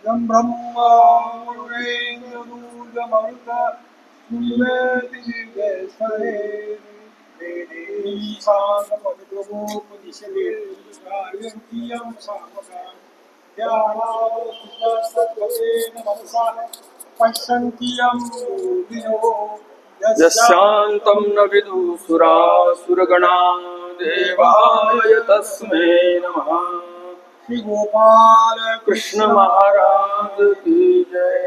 यं ब्रह्मा मुरेन्द्रदूतमरुत सुन्दरतिर्यस्तरे वेदे साङ्गपदप्रभोपनिषदे कार्यन्त्यं सामगान् ध्यानावसुतस्तद्भवेन मनसा पश्यन्ति यं योगिनो यस्यान्तं न विदुसुरासुरगणा देवाय तस्मै नमः। श्री गोपाल कृष्ण महाराज की जय।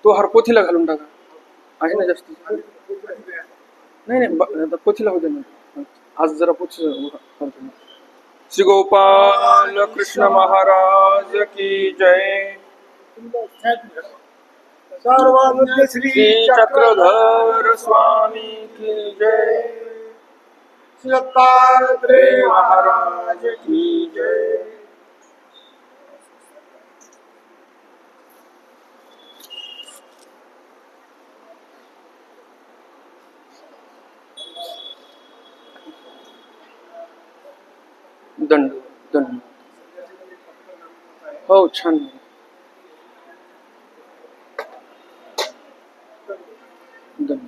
तो हरपोथीला घालून टाका, आहे ना जास्त? नाही पोथीला होते ना, आज जरा पोथी. श्री गोपाल कृष्ण महाराज की जय। सर्वज्ञ श्री चक्रधर स्वामी की जय। श्री दत्तात्रेय महाराज की जय। दंड दंड हो छान. दंड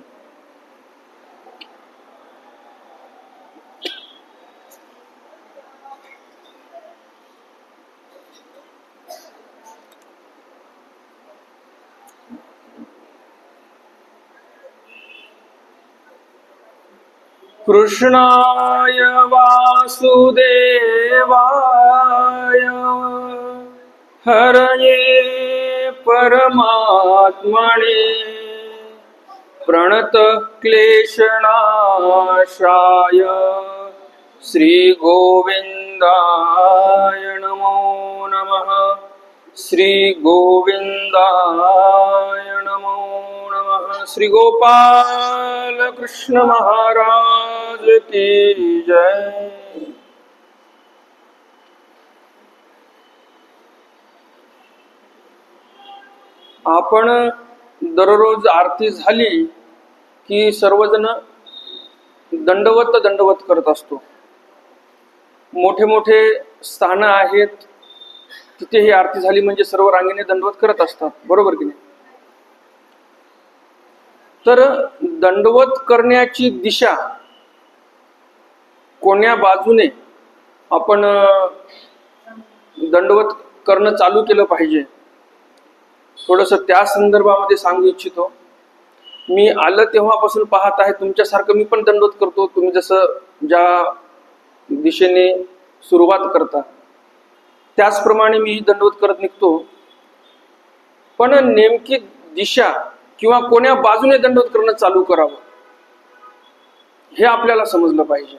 कृष्णाय वासुदेवाय हरये परमात्मने प्रणत क्लेशनाशाय श्री गोविंदाय नमो नमः। श्री गोविंदाय नमो नमः। श्री गोपाल कृष्ण महाराज की जय। आपण दररोज आरती झाली की सर्वजण दंडवत दंडवत करत असतो. मोठे मोठे स्थान आहेत तिथे ही आरती झाली म्हणजे सर्व रांगेने दंडवत करत असतात, बरोबर की नाही? तर दंडवत करण्याची दिशा कोण्या बाजूने आपण दंडवत करणं चालू केलं पाहिजे, थोडस त्या संदर्भामध्ये सांगू इच्छितो. मी आलं तेव्हापासून पाहत आहे तुमच्यासारखं मी पण दंडवत करतो. तुम्ही जसं ज्या दिशेने सुरुवात करता त्याचप्रमाणे मी दंडवत करत निघतो. पण नेमकी दिशा किंवा कोण्या बाजूने दंडवत करणं चालू करावं हे आपल्याला समजलं पाहिजे.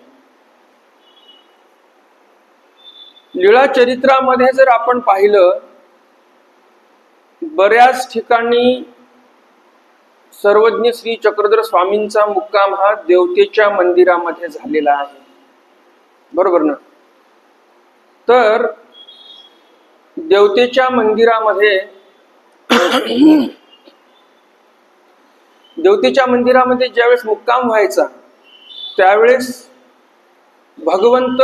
लीळा चरित्रामध्ये जर आपण पाहिलं, बऱ्याच ठिकाणी सर्वज्ञ श्री चक्रधर स्वामींचा मुक्काम हा देवतेच्या मंदिरामध्ये झालेला आहे, बरोबर ना? तर देवतेच्या मंदिरामध्ये ज्यावेळेस मुक्काम व्हायचा त्यावेळेस भगवंत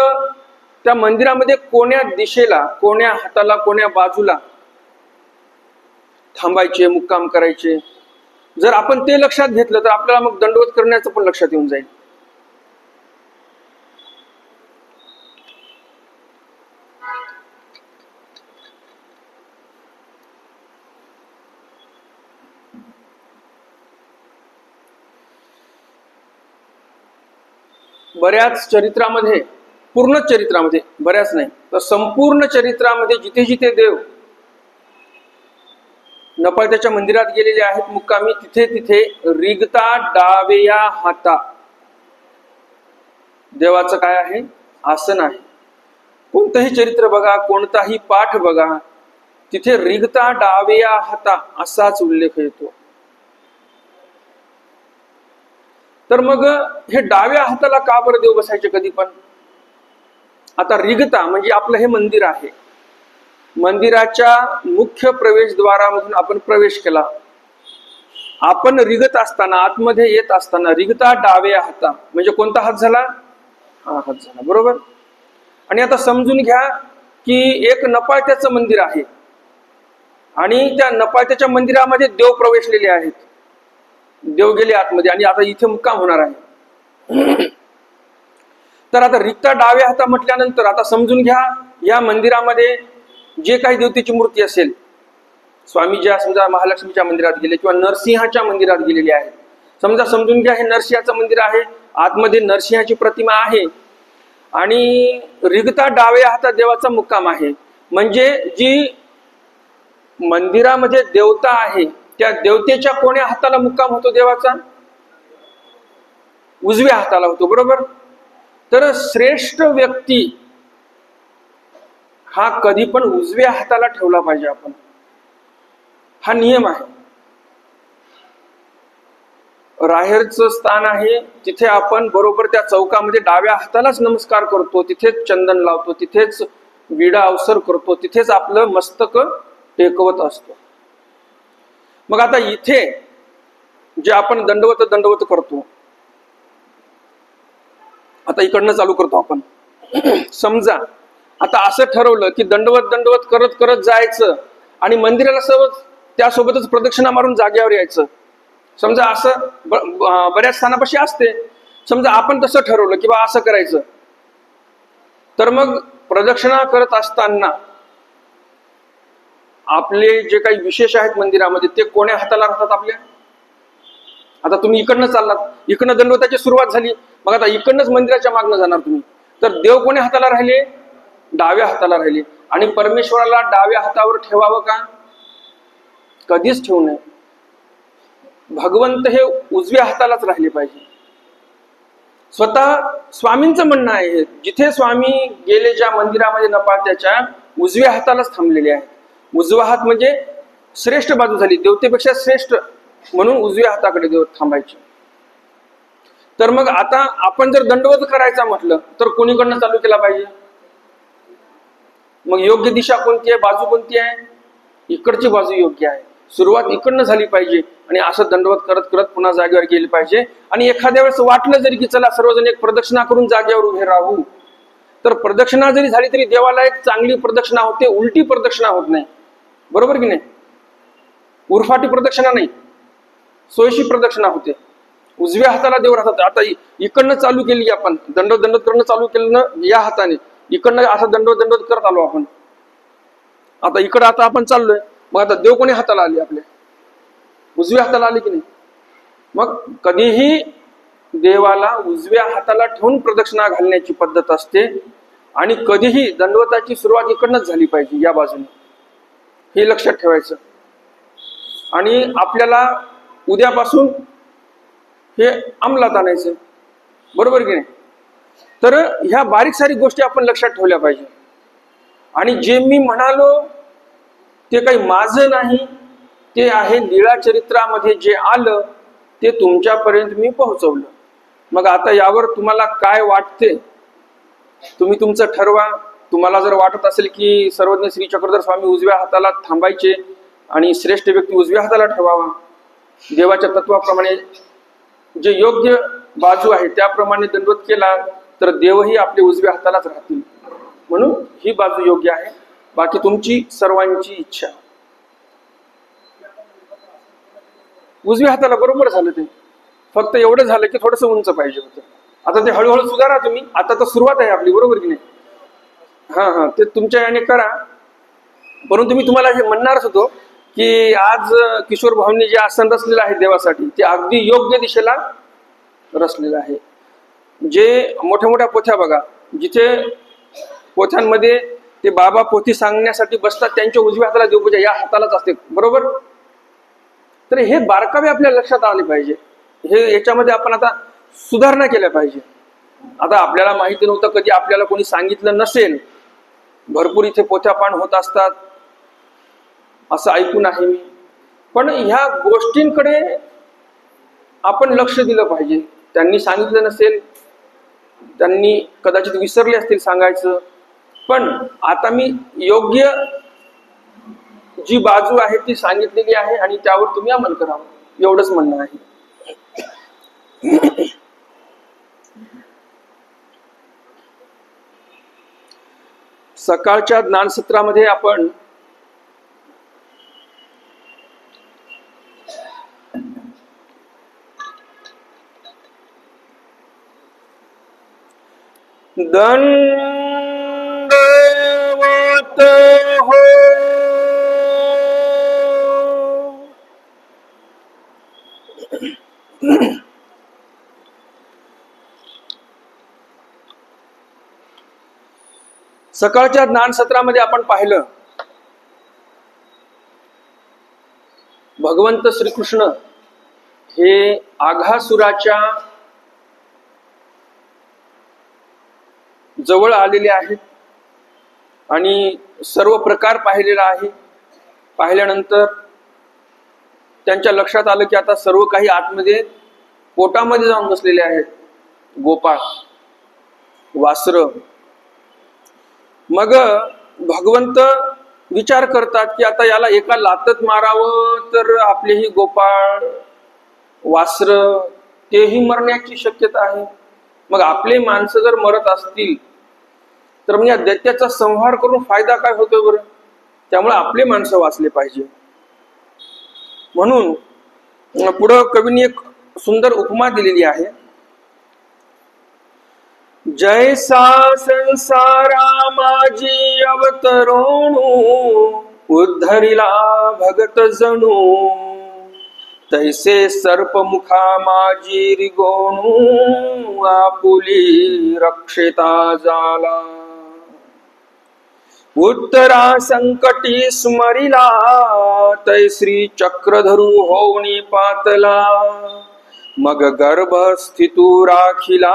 त्या मंदिरामध्ये कोण्या दिशेला, कोण्या हाताला, कोण्या बाजूला थांबायचे, मुक्काम करायचे, जर आपण ते लक्षात घेतलं तर आपल्याला मग दंडवत करण्याचं पण लक्षात येऊन जाईल. बऱ्याच चरित्रामध्ये, पूर्ण चरित्रामध्ये, बऱ्याच नाही तर संपूर्ण चरित्रामध्ये जिथे जिथे देव नपाळत्याच्या मंदिरात गेलेले आहेत मुक्कामी, तिथे तिथे रिगता डावेया हाता देवाचं काय आहे? आसन आहे. कोणतंही चरित्र बघा, कोणताही पाठ बघा, तिथे रिगता डावेया हाता असाच उल्लेख येतो. तर मग हे डाव्या हाताला का बरं देव बसायचे कधी पण? आता रिगता म्हणजे आपलं हे मंदिर आहे, मंदिराच्या मुख्य प्रवेशद्वारामधून आपण प्रवेश केला. आपण रिगत असताना, आतमध्ये येत असताना रिगता डाव्या हाता म्हणजे कोणता हात झाला? हा हात झाला, बरोबर. आणि आता समजून घ्या की एक नपाळत्याचं मंदिर आहे आणि त्या नपाळत्याच्या मंदिरामध्ये देव प्रवेशलेले आहेत, देव गेले आतमध्ये आणि आता इथे मुक्काम होणार आहे. तर आता रिक्ता डाव्या हाता म्हटल्यानंतर आता समजून घ्या या मंदिरामध्ये जे काही देवतेची मूर्ती असेल, स्वामी ज्या समजा महालक्ष्मीच्या मंदिरात गेले किंवा नरसिंहाच्या मंदिरात गेलेले आहेत, समजा समजून घ्या हे नरसिंहाचं मंदिर आहे, आतमध्ये नरसिंहाची प्रतिमा आहे आणि रिक्ता डाव्या हातात देवाचा मुक्काम आहे. म्हणजे जी मंदिरामध्ये देवता आहे त्या देवतेच्या कोण्या हाताला मुक्काम होतो देवाचा? उजव्या हाताला होतो, बरोबर. तर श्रेष्ठ व्यक्ती हा कधी पण उजव्या हाताला ठेवला पाहिजे आपण, हा नियम आहे. राहेरचं स्थान आहे तिथे आपण बरोबर त्या चौकामध्ये डाव्या हातालाच नमस्कार करतो, तिथेच चंदन लावतो, तिथेच विडा अवसर करतो, तिथेच आपलं मस्तक टेकवत असतो. मग आता इथे जे आपण दंडवत करतो, आता इकडनं चालू करतो आपण. समजा आता असं ठरवलं की दंडवत करत करत जायचं आणि मंदिराला त्यासोबतच प्रदक्षिणा मारून जागेवर यायचं. समजा असं बऱ्याच स्थानापाशी असते, समजा आपण तसं ठरवलं की बा असं करायचं, तर मग प्रदक्षिणा करत असताना आपले जे काही विशेष आहेत मंदिरामध्ये ते कोण्या हाताला राहतात आपल्या? आता तुम्ही इकडनं चाललात, इकडनं दंडवताची सुरुवात झाली, मग आता इकडनंच मंदिराच्या मागणं जाणार तुम्ही, तर देव कोण्या हाताला राहिले? डाव्या हाताला राहिले. आणि परमेश्वराला डाव्या हातावर ठेवावं का? कधीच ठेवू नये. भगवंत हे उजव्या हातालाच राहिले पाहिजे. स्वतः स्वामींचं म्हणणं आहे, जिथे स्वामी गेले ज्या मंदिरामध्ये नपाळत्याच्या उजव्या हातालाच थांबलेले आहेत. उजवा हात म्हणजे श्रेष्ठ बाजू झाली, देवतेपेक्षा श्रेष्ठ, म्हणून उजव्या हाताकडे देव थांबायचे. तर मग आता आपण जर दंडवत करायचा म्हटलं तर कोणीकडनं चालू केला पाहिजे? मग योग्य दिशा कोणती आहे, बाजू कोणती आहे? इकडची बाजू योग्य आहे. सुरुवात इकडनं झाली पाहिजे आणि असं दंडवत करत करत पुन्हा जागेवर गेले पाहिजे. आणि एखाद्या वेळेस वाटलं जरी की चला सर्वजण एक प्रदक्षिणा करून जागेवर उभे राहू, तर प्रदक्षिणा जरी झाली तरी देवाला एक चांगली प्रदक्षिणा होते, उलटी प्रदक्षिणा होत नाही, बरोबर की नाही? उरफाटी प्रदक्षिणा नाही, सोयीशी प्रदक्षिणा होते. उजव्या हाताला देव राहतात. आता इकडनं चालू केली आपण, दंडवत करणं चालू केलं ना या हाताने, इकडनं असं दंडवत करत आलो आपण. आता इकडं आता आपण चाललोय, मग आता देव कोणी हाताला आले? आपल्या उजव्या हाताला आले की नाही? मग कधीही देवाला उजव्या हाताला ठेवून प्रदक्षिणा घालण्याची पद्धत असते आणि कधीही दंडवताची सुरुवात इकडनंच झाली पाहिजे, या बाजूने. हे लक्षात ठेवायचं. आणि आपल्याला उद्यापासून हे अंमलात आणायचं, बरोबर की नाही? तर ह्या बारीक सारीक गोष्टी आपण लक्षात ठेवल्या पाहिजे. आणि जे मी म्हणालो ते काही माझं नाही, ते आहे लीळा चरित्रामध्ये जे आलं ते तुमच्यापर्यंत मी पोहोचवलं. मग आता यावर तुम्हाला काय वाटते तुम्ही तुमचं ठरवा. तुम्हाला जर वाटत असेल की सर्वज्ञ श्री चक्रधर स्वामी उजव्या हाताला थांबायचे आणि श्रेष्ठ व्यक्ती उजव्या हाताला ठेवावा, देवाच्या तत्वाप्रमाणे जे योग्य बाजू आहे त्याप्रमाणे दंडवत केला तर देवही आपले उजव्या हातालाच राहतील, म्हणून ही बाजू योग्य आहे. बाकी तुमची सर्वांची इच्छा. उजव्या हाताला बरोबर झालं, ते फक्त एवढं झालं की थोडंसं उंच पाहिजे होतं. आता ते हळूहळू सुधारा तुम्ही, आता तर सुरुवात आहे आपली, बरोबर की नाही? हा ते तुमच्या याने करा. परंतु मी तुम्हाला हे म्हणणारच होतो की आज किशोर भाऊंनी जे आसन रचलेलं आहे देवासाठी ते अगदी योग्य दिशेला रचलेलं आहे. जे मोठ्या मोठ्या पोथ्या बघा, जिथे पोथ्यांमध्ये ते बाबा पोथी सांगण्यासाठी बसतात त्यांच्या उजव्या हाताला देवपूजा या हातालाच असते, बरोबर? तर हे बारकावे आपल्या लक्षात आले पाहिजे. हे याच्यामध्ये आपण आता सुधारणा केल्या पाहिजे. आता आपल्याला माहिती नव्हतं, कधी आपल्याला कोणी सांगितलं नसेल, भरपूर इथे पोथ्या पाठ होत असतात असं ऐकून आहे मी. पण ह्या गोष्टींकडे आपण लक्ष दिलं पाहिजे. त्यांनी सांगितलं नसेल, त्यांनी कदाचित विसरले असतील सांगायचं, पण आता मी योग्य जी बाजू आहे ती सांगितलेली आहे आणि त्यावर तुम्ही अंमल करावं, एवढंच म्हणणं आहे. सकाळच्या ज्ञानसत्रामध्ये आपण दंडवत हो सकाळच्या ज्ञानसत्रामध्ये आपण पाहिलं भगवंत श्रीकृष्ण हे आघासुराच्या जवळ आलेले आहेत आणि सर्व प्रकार पाहिलेला आहे. पाहिल्यानंतर त्यांच्या लक्षात आलं की आता सर्व काही आतमध्ये पोटामध्ये जाऊन बसलेले आहेत गोपाळ वासर. मग भगवंत विचार करतात की आता याला एका लातत मारावं तर आपलेही गोपाळ वासर तेही मरण्याची शक्यता आहे. मग आपले माणसं जर मरत असतील तर मग या दैत्याचा संहार करून फायदा काय होतो बरं. त्यामुळे आपले माणसं वाचले पाहिजे. म्हणून पुढं कवीने एक सुंदर उपमा दिलेली आहे. जैसा संसारा माझी अवतरणू उद्धरिला भगत जणू तैसे सर्पमुखा माझी रिगोणू आपुली रक्षिता जाला. उत्तरा संकटी स्मरिला तैश्री चक्रधरू होवणी पातला मग गर्भ स्थितू राखिला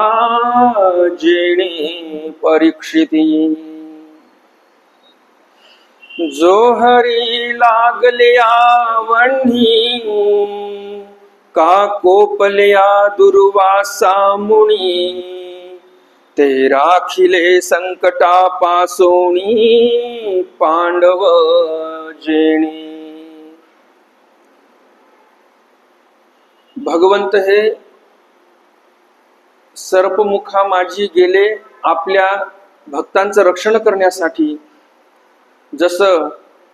जेणे परीक्षिती. जो हरी लागल्या वन्ही का कोपल्या दुर्वासा मुनी ते राखिले संकटा पासोणी पांडव जेणे. भगवंत हे सर्पमुखा माझी गेले आपल्या भक्तांचं रक्षण करण्यासाठी. जसं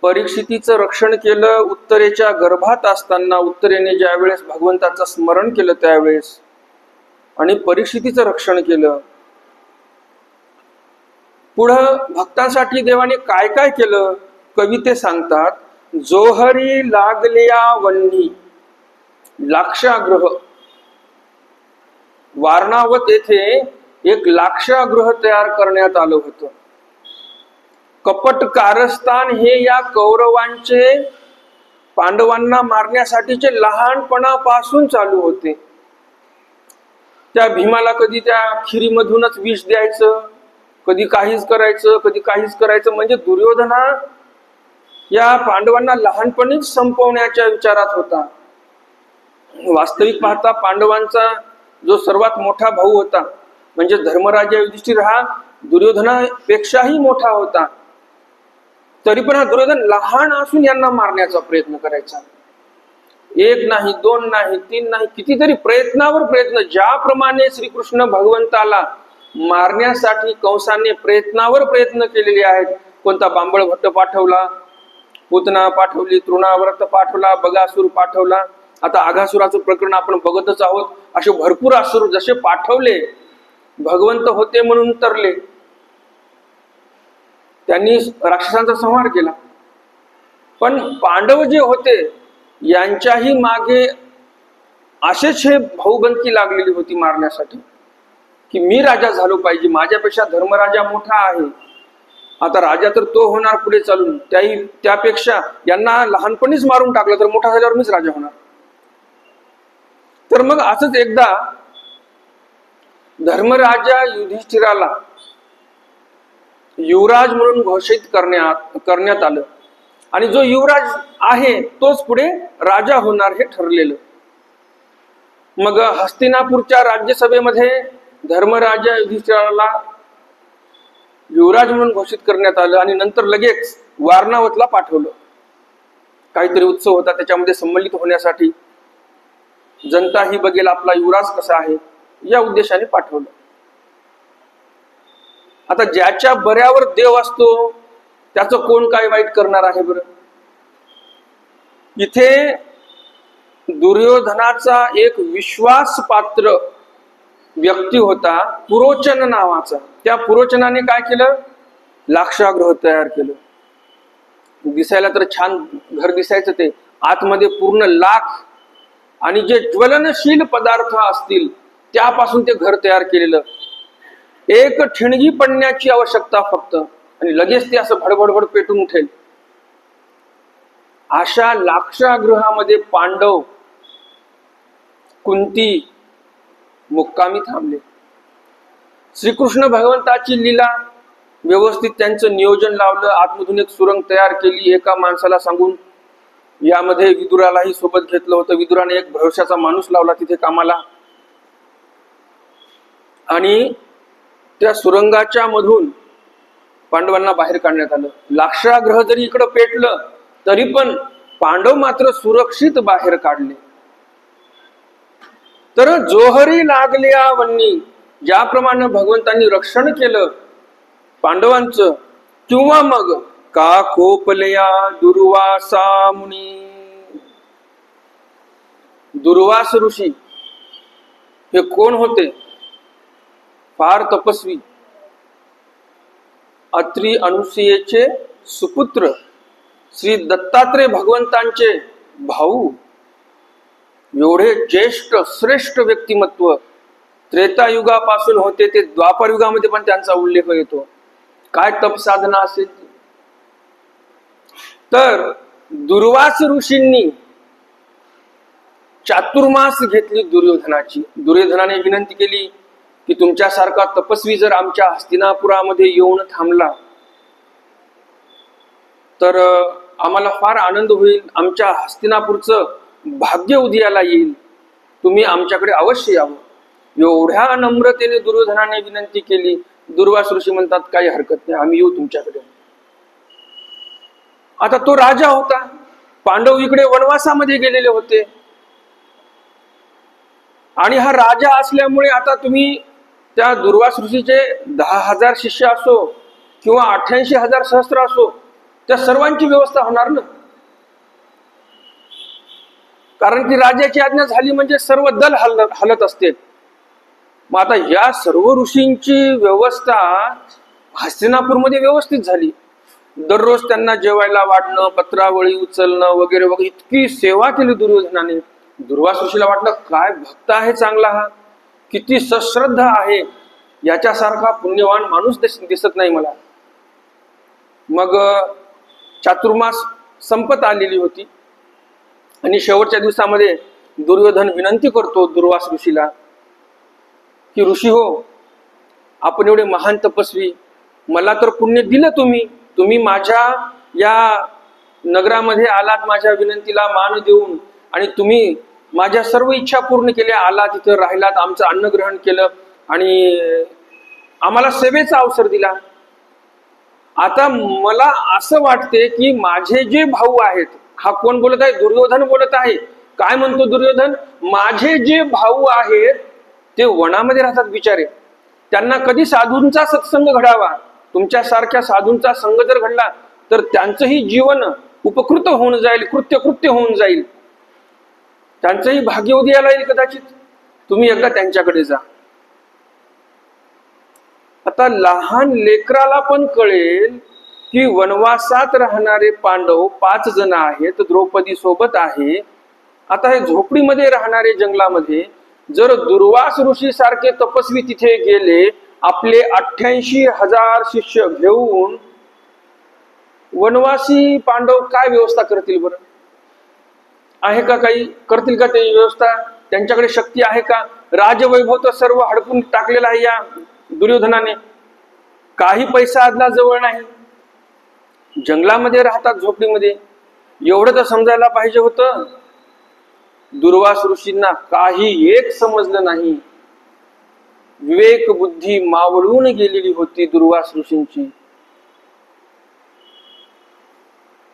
परीक्षितीचं रक्षण केलं उत्तरेच्या गर्भात असताना, उत्तरेने ज्या वेळेस भगवंताचं स्मरण केलं त्यावेळेस, आणि परीक्षितीचं रक्षण केलं. पुढं भक्तांसाठी देवाने काय काय केलं कविते सांगतात. जोहरी लागल्या वन्ही, लाक्षागृह, वारणावत येथे एक लाक्षागृह तयार करण्यात आलं होतं. कपट कारस्थान हे या कौरवांचे पांडवांना मारण्यासाठीचे लहानपणापासून चालू होते. त्या भीमाला कधी त्या खिरीमधूनच विष द्यायचं, कधी काहीच करायचं, कधी काहीच करायचं. म्हणजे दुर्योधना या पांडवांना लहानपणीच संपवण्याच्या विचारात होता. वास्तविक पाहता पांडवांचा जो सर्वात मोठा भाऊ होता म्हणजे धर्मराजा युधिष्ठिर हा दुर्योधनापेक्षाही मोठा होता. तरी पण हा दुर्योधन लहान असून यांना मारण्याचा प्रयत्न करायचा. एक नाही, दोन नाही, तीन नाही, कितीतरी प्रयत्नावर प्रयत्न. ज्याप्रमाणे श्रीकृष्ण भगवंताला मारण्यासाठी कंसाने प्रयत्नावर प्रयत्न केलेले आहेत. कोणता बांबळ भट्ट पाठवला, पूतना पाठवली, तृणाव्रत पाठवला, बगासूर पाठवला. आता आघासुराचं प्रकरण आपण बघतच आहोत. असे भरपूर असुर जसे पाठवले, भगवंत होते म्हणून तरले, त्यांनी राक्षसांचा संहार केला. पण पांडव जे होते यांच्याही मागे असेच हे भाऊबंदकी लागलेली होती मारण्यासाठी, की मी राजा झालो पाहिजे, माझ्यापेक्षा धर्मराजा मोठा आहे. आता राजा तर तो होणार पुढे चालून, त्यापेक्षा यांना लहानपणीच मारून टाकलं तर मोठा झाल्यावर मीच राजा होणार. तर मग असंच एकदा धर्मराजा युधिष्ठिराला युवराज म्हणून घोषित करण्यात आलं. आणि जो युवराज आहे तोच पुढे राजा होणार हे ठरलेलं. मग हस्तिनापूरच्या राज्यसभेमध्ये धर्मराजा युधिष्ठिराला युवराज म्हणून घोषित करण्यात आलं आणि नंतर लगेच वारणावतला पाठवलं. काहीतरी उत्सव होता त्याच्यामध्ये सम्मिलित होण्यासाठी. जनता ही बघेल आपला युवराज कसा आहे या उद्देशाने पाठवलं. आता ज्याच्या बऱ्यावर देव असतो त्याचं कोण काय वाईट करणार आहे बरं? इथे दुर्योधनाचा एक विश्वासपात्र व्यक्ती होता पुरोचन नावाचा. त्या पुरोचनाने काय केलं? लाक्षागृह तयार केलं. दिसायला तर छान घर दिसायचं, ते आतमध्ये पूर्ण लाख आणि जे ज्वलनशील पदार्थ असतील त्यापासून ते घर तयार केलेलं. एक ठिणगी पडण्याची आवश्यकता फक्त, आणि लगेच ते असं भडभडभड पेटून उठेल. अशा लाक्षागृहामध्ये पांडव, कुंती मुक्कामी थांबले. श्रीकृष्ण भगवंताची लीला व्यवस्थित त्यांचं नियोजन लावलं. आतमधून एक सुरंग तयार केली एका माणसाला सांगून. यामध्ये विदुरालाही सोबत घेतलं होतं. विदुराने एक भरोशाचा माणूस लावला तिथे कामाला, आणि त्या सुरंगाच्या मधून पांडवांना बाहेर काढण्यात आलं. लाक्षागृह जरी इकडं पेटलं तरी पण पांडव मात्र सुरक्षित बाहेर काढले. तर जोहरी लागल्या वन्नी, ज्याप्रमाणे भगवंतांनी रक्षण केलं पांडवांचं, किंवा मग का कोपलया दुर्वासा मुनी. दुर्वास ऋषी हे कोण होते? फार तपस्वी, अत्री अनुसूयेचे सुपुत्र, श्री दत्तात्रय भगवंतांचे भाऊ. एवढे ज्येष्ठ श्रेष्ठ व्यक्तिमत्व त्रेतायुगापासून होते ते द्वापर युगामध्ये पण त्यांचा उल्लेख येतो. काय तप साधना असेल. तर दुर्वास ऋषींनी चातुर्मास घेतली दुर्योधनाची. दुर्योधनाने विनंती केली की तुमच्यासारखा तपस्वी जर आमच्या हस्तिनापुरामध्ये येऊन थांबला तर आम्हाला फार आनंद होईल. आमच्या हस्तिनापूरचं भाग्य उदयाला येईल. तुम्ही आमच्याकडे अवश्य यावं. एवढ्या नम्रतेने दुर्योधनाने विनंती केली. दुर्वास ऋषी म्हणतात काही हरकत नाही, आम्ही येऊ तुमच्याकडे. आता तो राजा होता. पांडव इकडे वनवासामध्ये गेलेले होते, आणि हा राजा असल्यामुळे आता तुम्ही त्या दुर्वास ऋषीचे 10,000 शिष्य असो किंवा 88,000 सहस्त्र असो, त्या सर्वांची व्यवस्था होणार ना. कारण की राजाची आज्ञा झाली म्हणजे सर्व दल हलत असते. मग आता या सर्व ऋषींची व्यवस्था हस्तिनापूरमध्ये व्यवस्थित झाली. दररोज त्यांना जेवायला वाढणं, पत्रावळी उचलणं वगैरे वगैरे इतकी सेवा केली दुर्योधनाने. दुर्वास ऋषीला वाटलं काय भक्त आहे चांगला हा, किती सश्रद्धा आहे, याच्यासारखा पुण्यवान माणूस दिसत नाही मला. मग चातुर्मास संपत आलेली होती, आणि शेवटच्या दिवसामध्ये दुर्योधन विनंती करतो दुर्वास ऋषीला की ऋषी हो, आपण एवढे महान तपस्वी, मला तर पुण्य दिलं तुम्ही माझ्या या नगरामध्ये आलात माझ्या विनंतीला मान देऊन, आणि तुम्ही माझ्या सर्व इच्छा पूर्ण केल्या. आलात तिथं राहिलात, आमचं अन्न ग्रहण केलं आणि आम्हाला सेवेचा अवसर दिला. आता मला असं वाटते की माझे जे भाऊ आहेत, हा कोण बोलत आहे? दुर्योधन बोलत आहे. काय म्हणतो दुर्योधन? माझे जे भाऊ आहेत ते वनामध्ये राहतात बिचारे, त्यांना कधी साधूंचा सत्संग घडावा. तुमच्यासारख्या साधूंचा संग जर घडला तर त्यांचंही जीवन उपकृत होऊन जाईल, कृत्य होऊन जाईल, त्यांचंही भाग्य उदयाला येईल कदाचित. तुम्ही एकदा त्यांच्याकडे जा. आता लहान लेकराला पण कळेल की वनवासात राहणारे पांडव 5 जण आहेत, द्रौपदी सोबत आहे. आता हे झोपडीमध्ये राहणारे जंगलामध्ये जर दुर्वास ऋषी सारखे तपस्वी तिथे गेले, आपले 88,000 शिष्य घेऊन, वनवासी पांडव काय व्यवस्था करतील बरं? आहे का काही? करतील का ते व्यवस्था? त्यांच्याकडे शक्ती आहे का? राजवैभव तर सर्व हडपून टाकलेलं आहे या दुर्योधनाने. काही पैसा आदला जवळ नाही, जंगलामध्ये राहतात, झोपडीमध्ये. एवढं तर समजायला पाहिजे होतं. दुर्वास ऋषींना काही एक समजलं नाही. विवेक बुद्धी मावळून गेलेली होती दुर्वास ऋषींची.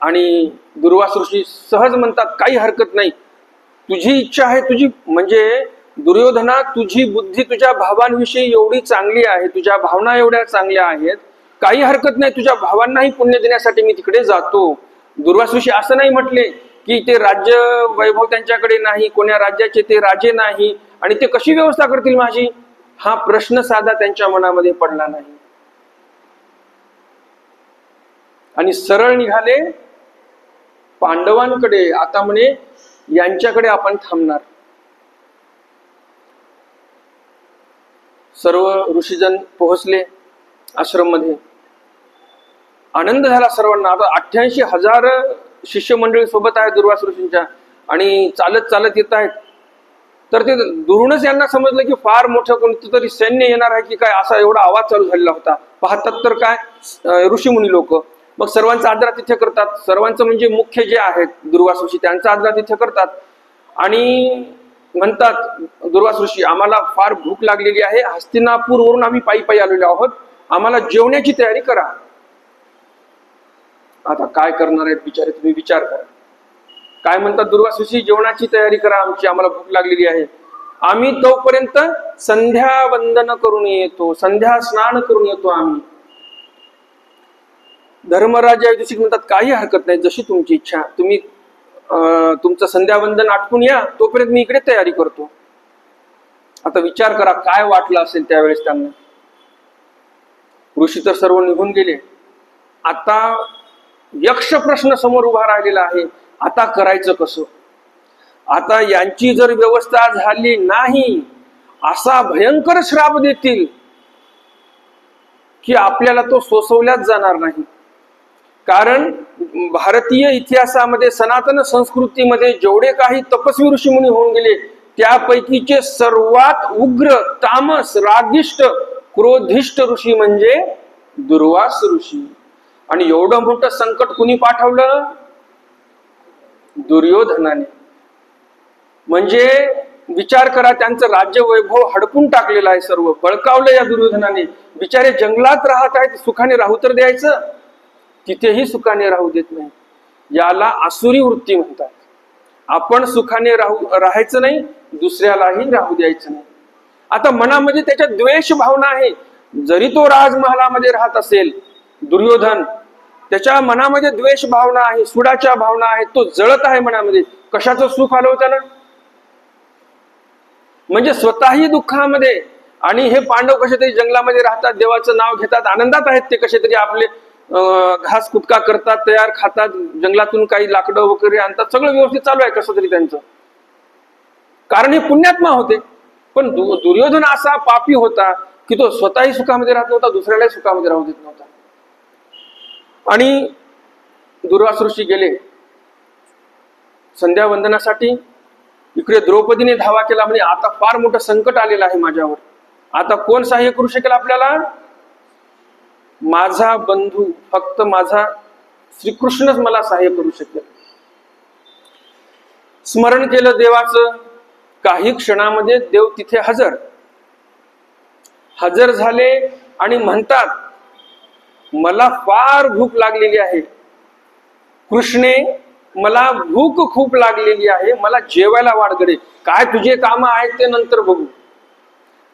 आणि दुर्वास ऋषी सहज म्हणतात काही हरकत नाही, तुझी इच्छा आहे, तुझी म्हणजे दुर्योधना, तुझी बुद्धी तुझ्या भावांविषयी एवढी चांगली आहे, तुझ्या भावना एवढ्या चांगल्या आहेत, काही हरकत नाही, तुझ्या भावांनाही पुण्य देण्यासाठी मी तिकडे जातो. दुर्वासूशी असं नाही म्हटले की ते राज्य वैभव त्यांच्याकडे नाही, कोण्या राज्याचे ते राजे नाही आणि ते कशी व्यवस्था करतील माझी, हा प्रश्न साधा त्यांच्या मनामध्ये पडला नाही. आणि सरळ निघाले पांडवांकडे. आता म्हणे यांच्याकडे आपण थांबणार. सर्व ऋषीजन पोहोचले आश्रम मध्ये. आनंद झाला सर्वांना. आता 88,000 शिष्यमंडळी सोबत आहे दुर्वास ऋषींच्या आणि चालत चालत येत आहेत. तर ते दुरूनच यांना समजलं की फार मोठं कोणतं तरी सैन्य येणार आहे की काय, असा एवढा आवाज चालू झालेला होता. पाहतात तर काय ऋषीमुनी लोक. मग सर्वांचा आदरातिथ्य करतात. सर्वांचं म्हणजे मुख्य जे आहेत दुर्वास ऋषी त्यांचा आदरातिथ्य करतात आणि म्हणतात दुर्वास ऋषी, आम्हाला फार भूक लागलेली आहे, हस्तिनापूरवरून आम्ही पायी पायी आलेलो आहोत, आम्हाला जेवण्याची तयारी करा. आता काय करणार आहेत बिचारे, तुम्ही विचार करा. काय म्हणतात दुर्वास ऋषी, जेवणाची तयारी करा आमची, आम्हाला भूक लागलेली आहे, आम्ही तोपर्यंत संध्या वंदन करून येतो, संध्या स्नान करून येतो आम्ही. धर्मराज युधिष्ठिर म्हणतात काही हरकत नाही, जशी तुमची इच्छा, तुम्ही तुमचं संध्यावंदन आटपून या, तोपर्यंत मी इकडे तयारी करतो. आता विचार करा काय वाटलं असेल त्यावेळेस त्यांना. ऋषी तर सर्व निघून गेले. आता यक्ष प्रश्न समोर उभा राहिलेला आहे. आता करायचं कसं? आता यांची जर व्यवस्था झाली नाही, असा भयंकर श्राप देतील की आपल्याला तो सोसवल्याच जाणार नाही. कारण भारतीय इतिहासामध्ये सनातन संस्कृतीमध्ये जेवढे काही तपस्वी ऋषीमुनी होऊन गेले त्यापैकीचे सर्वात उग्र, तामस, रागिष्ट, क्रोधिष्ट ऋषी म्हणजे दुर्वास ऋषी. आणि एवढं मोठं संकट कुणी पाठवलं? दुर्योधनाने. म्हणजे विचार करा, त्यांचं राज्य वैभव हडपून टाकलेलं आहे, सर्व बळकावलं या दुर्योधनाने. बिचारे जंगलात राहत आहेत, सुखाने राहू तर द्यायचं, तिथेही सुखाने राहू देत नाही. याला आसुरी वृत्ती म्हणतात. आपण सुखाने राहायचं नाही, दुसऱ्यालाही राहू द्यायचं नाही. आता मनामध्ये त्याच्या द्वेष भावना आहे. जरी तो राजमहालामध्ये राहत असेल दुर्योधन, त्याच्या मनामध्ये द्वेष भावना आहे, सुडाच्या भावना आहेत, तो जळत आहे मनामध्ये. कशाचं सुख आलं त्याला? म्हणजे स्वतःही दुःखामध्ये. आणि हे पांडव कसे तरी जंगलामध्ये राहतात, देवाचं नाव घेतात, आनंदात आहेत. ते कसे तरी आपले घास कुटका करतात, तयार खातात, जंगलातून काही लाकडं वगैरे आणतात, सगळं व्यवस्थित चालू आहे कसं तरी त्यांचं. कारण हे पुण्यात्मा होते. पण दुर्योधन असा पापी होता की तो स्वतःही सुखामध्ये राहत नव्हता, दुसऱ्यालाही सुखामध्ये राहू देत नव्हता. आणि दुर्वास ऋषी गेले संध्या वंदनासाठी. इकडे द्रौपदीने धावा केला, म्हणजे आता फार मोठं संकट आलेलं आहे माझ्यावर, आता कोण सहाय्य करू शकेल आपल्याला? माझा बंधू, फक्त माझा श्रीकृष्णच मला सहाय्य करू शकेल. स्मरण केलं देवाचं. काही क्षणामध्ये देव तिथे हजर झाले आणि म्हणतात, मला फार भूक लागलेली आहे कृष्णे, मला भूक खूप लागलेली आहे, मला जेवायला वाढगडे. काय तुझे काम आहेत ते नंतर बघू.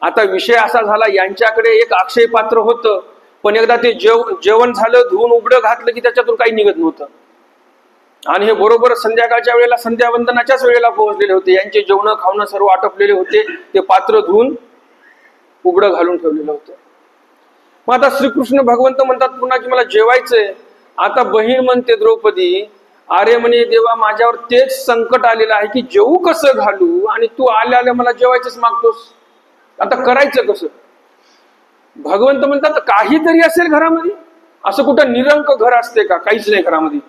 आता विषय असा झाला, यांच्याकडे एक अक्षय पात्र होतं, पण एकदा ते जेवण झालं, धुवून उघडं घातलं की त्याच्यातून काही निघत नव्हतं. आणि हे बरोबर संध्याकाळच्या वेळेला, संध्यावंदनाच्याच वेळेला पोहोचलेले होते. यांचे जेवण खावणं सर्व आटपलेले होते. ते पात्र धुवून उघडं घालून ठेवलेलं होतं. मग आता श्रीकृष्ण भगवंत म्हणतात पुन्हा की मला जेवायचंय. आता बहीण म्हणते द्रौपदी, अरे म्हणे देवा, माझ्यावर तेच संकट आलेलं आहे की जेवू कसं घालू, आणि तू आल्या मला जेवायचंच मागतोस, आता करायचं कसं? भगवंत म्हणतात काहीतरी असेल घरामध्ये. असं कुठं निरंक घर असते का? काहीच नाही घरामध्ये.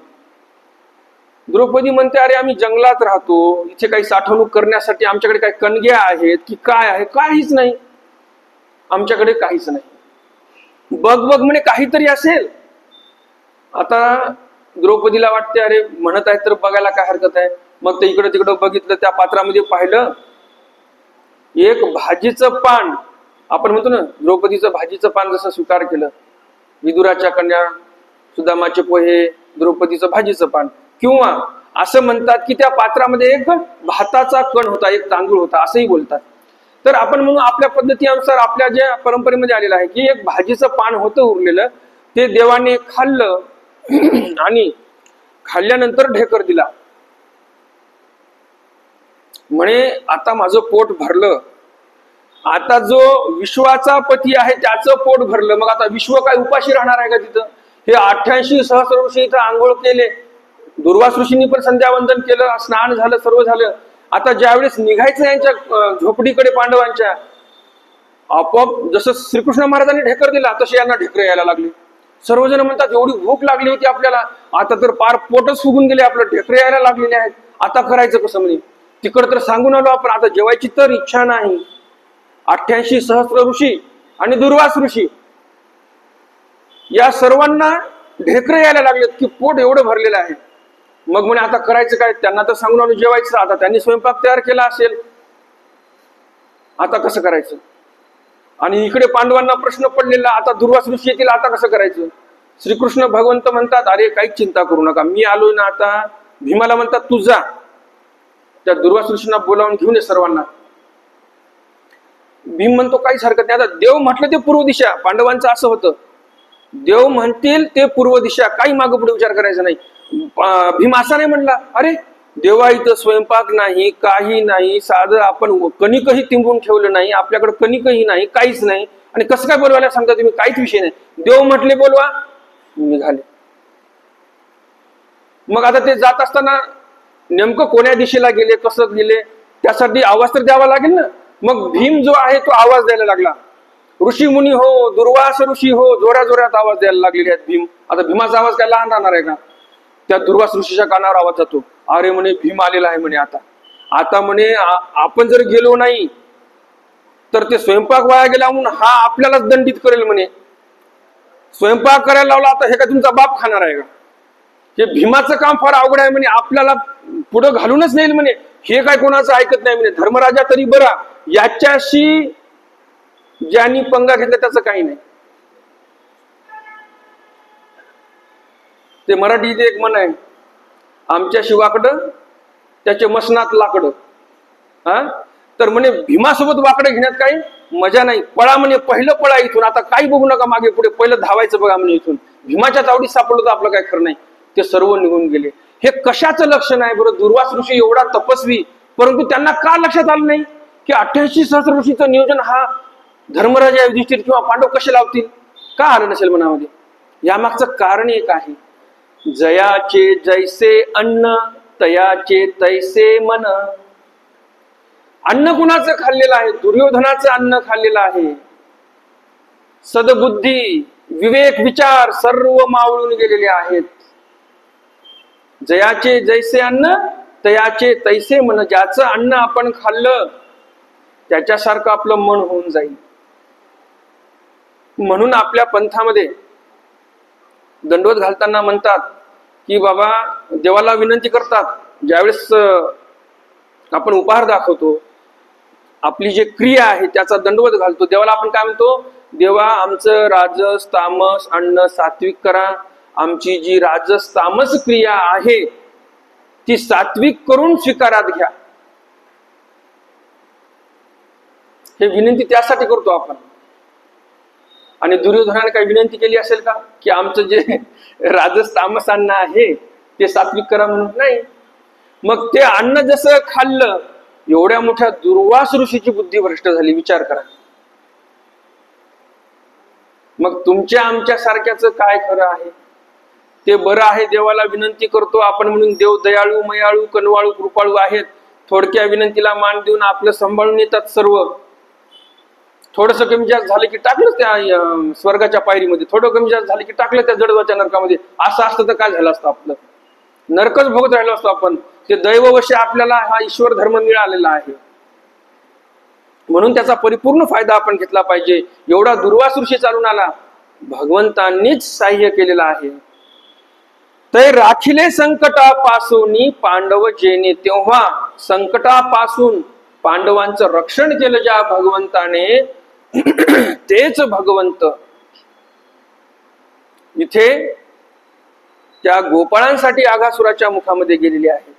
द्रौपदी म्हणते, अरे आम्ही जंगलात राहतो, इथे काही साठवणूक करण्यासाठी आमच्याकडे काही कणग्या आहेत की काय आहे? काहीच नाही आमच्याकडे, काहीच नाही. बघ म्हणे काहीतरी असेल. आता द्रौपदीला वाटते, अरे म्हणत आहेत तर बघायला काय हरकत आहे. मग ते इकडं तिकडं बघितलं, त्या पात्रामध्ये पाहिलं एक भाजीचं पान. आपण म्हणतो ना, द्रौपदीचं भाजीचं पान जसं स्वीकार केलं, विदुराच्या कन्या, सुदामाचे पोहे, द्रौपदीचं भाजीचं पान. किंवा असं म्हणतात की त्या पात्रामध्ये एक भाताचा कण होता, एक तांदूळ होता, असंही बोलतात. तर आपण म्हणून आपल्या पद्धतीनुसार आपल्या ज्या परंपरेमध्ये आलेलं आहे की एक भाजीचं पान होतं उरलेलं, ते देवाने खाल्लं आणि खाल्ल्यानंतर ढेकर दिला. म्हणे आता माझं पोट भरलं. आता जो विश्वाचा पती आहे त्याचं पोट भरलं, मग आता विश्व काय उपाशी राहणार आहे का तिथं? हे 88 सहस्र ऋषी इथं आंघोळ केले, दुर्वास ऋषींनी पण संध्यावंदन केलं, स्नान झालं, सर्व झालं. आता ज्यावेळेस निघायचं यांच्या झोपडीकडे पांडवांच्या, आपोआप जसं श्रीकृष्ण महाराजांनी ढेकर दिला तसे यांना ढेकर यायला लागली. सर्वजण म्हणतात एवढी भूक लागली होती आपल्याला, आता तर पार पोटच फुगून गेले, आपलं ढेकर यायला लागलेले आहेत, आता करायचं कसं? म्हणे तिकडं तर सांगून आलो आपण, आता जेवायची तर इच्छा नाही. 88 सहस्र ऋषी आणि दुर्वास ऋषी या सर्वांना ढेकर यायला लागलेत की पोट एवढं भरलेलं आहे. मग म्हणे आता करायचं काय? त्यांना तर सांगून आलो जेवायचं, आता त्यांनी स्वयंपाक तयार केला असेल, आता कसं करायचं? आणि इकडे पांडवांना प्रश्न पडलेला, आता दुर्वास ऋषी येतील, आता कसं करायचं? श्रीकृष्ण भगवंत म्हणतात अरे काहीच चिंता करू नका, मी आलोय ना. आता भीमाला म्हणतात तू जा, त्या दुर्वास ऋषींना बोलावून घेऊन ये सर्वांना. भीम म्हणतो काहीच हरकत नाही. आता देव म्हटलं ते पूर्व दिशा, पांडवांचं असं होतं, देव म्हणतील ते पूर्व दिशा, काही मागं पुढे विचार करायचा नाही. भीम असा नाही म्हणला, अरे देवा इथं स्वयंपाक नाही, काही नाही, साधं आपण कणिकही तिंबून ठेवलं नाही, आपल्याकडे कणिकही नाही, काहीच नाही, आणि कसं काय बोलवायला सांगता तुम्ही? काहीच विषय नाही, देव म्हटले बोलवा, निघाले. मग आता ते जात असताना नेमकं कोण्या दिशेला गेले, कसं गेले, त्यासाठी आवाज तर द्यावा लागेल ना. मग भीम जो आहे तो आवाज द्यायला लागला. ऋषी मुनी हो, दुर्वास ऋषी हो, जोऱ्या जोऱ्यात आवाज द्यायला लागलेले आहेत भीम. आता भीमाचा आवाज काय लहान राहणार आहे का? त्या दुर्वास ऋषीच्या कानावर आवाज जातो, अरे म्हणे भीम आलेला आहे म्हणे. आता म्हणे आपण जर गेलो नाही तर ते स्वयंपाक वाया गेला म्हणून हा आपल्यालाच दंडित करेल म्हणे. स्वयंपाक करायला लावला, आता हे काय तुमचा बाप खाणार आहे का? हे भीमाचं काम फार अवघड आहे म्हणे, आपल्याला पुढं घालूनच नाही म्हणे. हे काय कोणाचं ऐकत नाही म्हणे. धर्मराजा तरी बरा, याच्याशी ज्यांनी पंगा घेतला त्याचं काही नाही. ते मराठीत एक म्हण आहे, आमच्या शिवाकडं त्याचे मसनात लाकडं. तर म्हणे भीमासोबत वाकडं घेण्यात काही मजा नाही, पळा म्हणे, पहिलं पळा इथून, आता काही बघू नका मागे पुढे, पहिलं धावायचं बघा म्हणे इथून. भीमाच्या तावडीत सापडलं तर आपलं काय खरं नाही. ते सर्व निघून गेले. हे कशाचं लक्षण आहे बरं? दुर्वास ऋषी एवढा तपस्वी, परंतु त्यांना का लक्षात आलं नाही की 88 सहस्र ऋषीचं नियोजन हा धर्मराजा युधिष्ठिर किंवा पांडव कसे लावतील? का आलं नसेल मनामध्ये? यामागचं कारण एक आहे, जयाचे जैसे अन्न तयाचे तैसे मन. अन्न कुणाचं खाल्लेलं आहे? दुर्योधनाचं अन्न खाल्लेलं आहे. सद्बुद्धी, विवेक, विचार सर्व मावळून गेलेले आहेत. जयाचे जैसे अन्न तयाचे तैसे मन. ज्याचं अन्न आपण खाल्लं त्याच्यासारखं आपलं मन होऊन जाईल. म्हणून आपल्या पंथामध्ये दंडवत घालताना म्हणतात की बाबा देवाला विनंती करतात, ज्यावेळेस आपण उपहार दाखवतो, आपली जी क्रिया आहे त्याचा दंडवत घालतो देवाला, आपण काय म्हणतो? देवा आमचं राजस तामस अन्न सात्विक करा, आमची जी राजस तामस क्रिया आहे ती सात्विक करून स्वीकारात घ्या. हे विनंती त्यासाठी करतो आपण. आणि दुर्योधनाने काही विनंती केली असेल का की आमचं जे राजस तामस अन्न आहे ते सात्विक करा म्हणून? नाही. मग ते अन्न जसं खाल्लं, एवढ्या मोठ्या दुर्वास ऋषीची बुद्धी भ्रष्ट झाली. विचार करा. मग तुमच्या आमच्या सारख्याचं काय खरं आहे? ते बरं आहे, देवाला विनंती करतो आपण म्हणून देव दयाळू मयाळू कनवाळू कृपाळू आहेत. थोडक्या विनंतीला मान देऊन आपलं सांभाळून येतात सर्व. थोडस कमी जास्त झालं की टाकलं त्या स्वर्गाच्या पायरीमध्ये, थोडं कमी जास्त झालं की टाकलं त्या जडवाच्या नरकामध्ये. असं असतं तर काय झालं असतं? आपलं नरकच भोगत राहिलो असतो आपण. ते दैववश आपल्याला हा ईश्वर धर्म मिळालेला आहे, म्हणून त्याचा परिपूर्ण फायदा आपण घेतला पाहिजे. एवढा दुर्वास ऋषी चालून आला, भगवंतांनीच सहाय्य केलेलं आहे. ते राखिले संकटापासून पांडव जेने, तेव्हा संकटापासून पांडवांचं रक्षण केलं ज्या भगवंताने, तेच भगवंत इथे त्या गोपाळांसाठी आघासुराच्या मुखामध्ये गेलेले आहेत.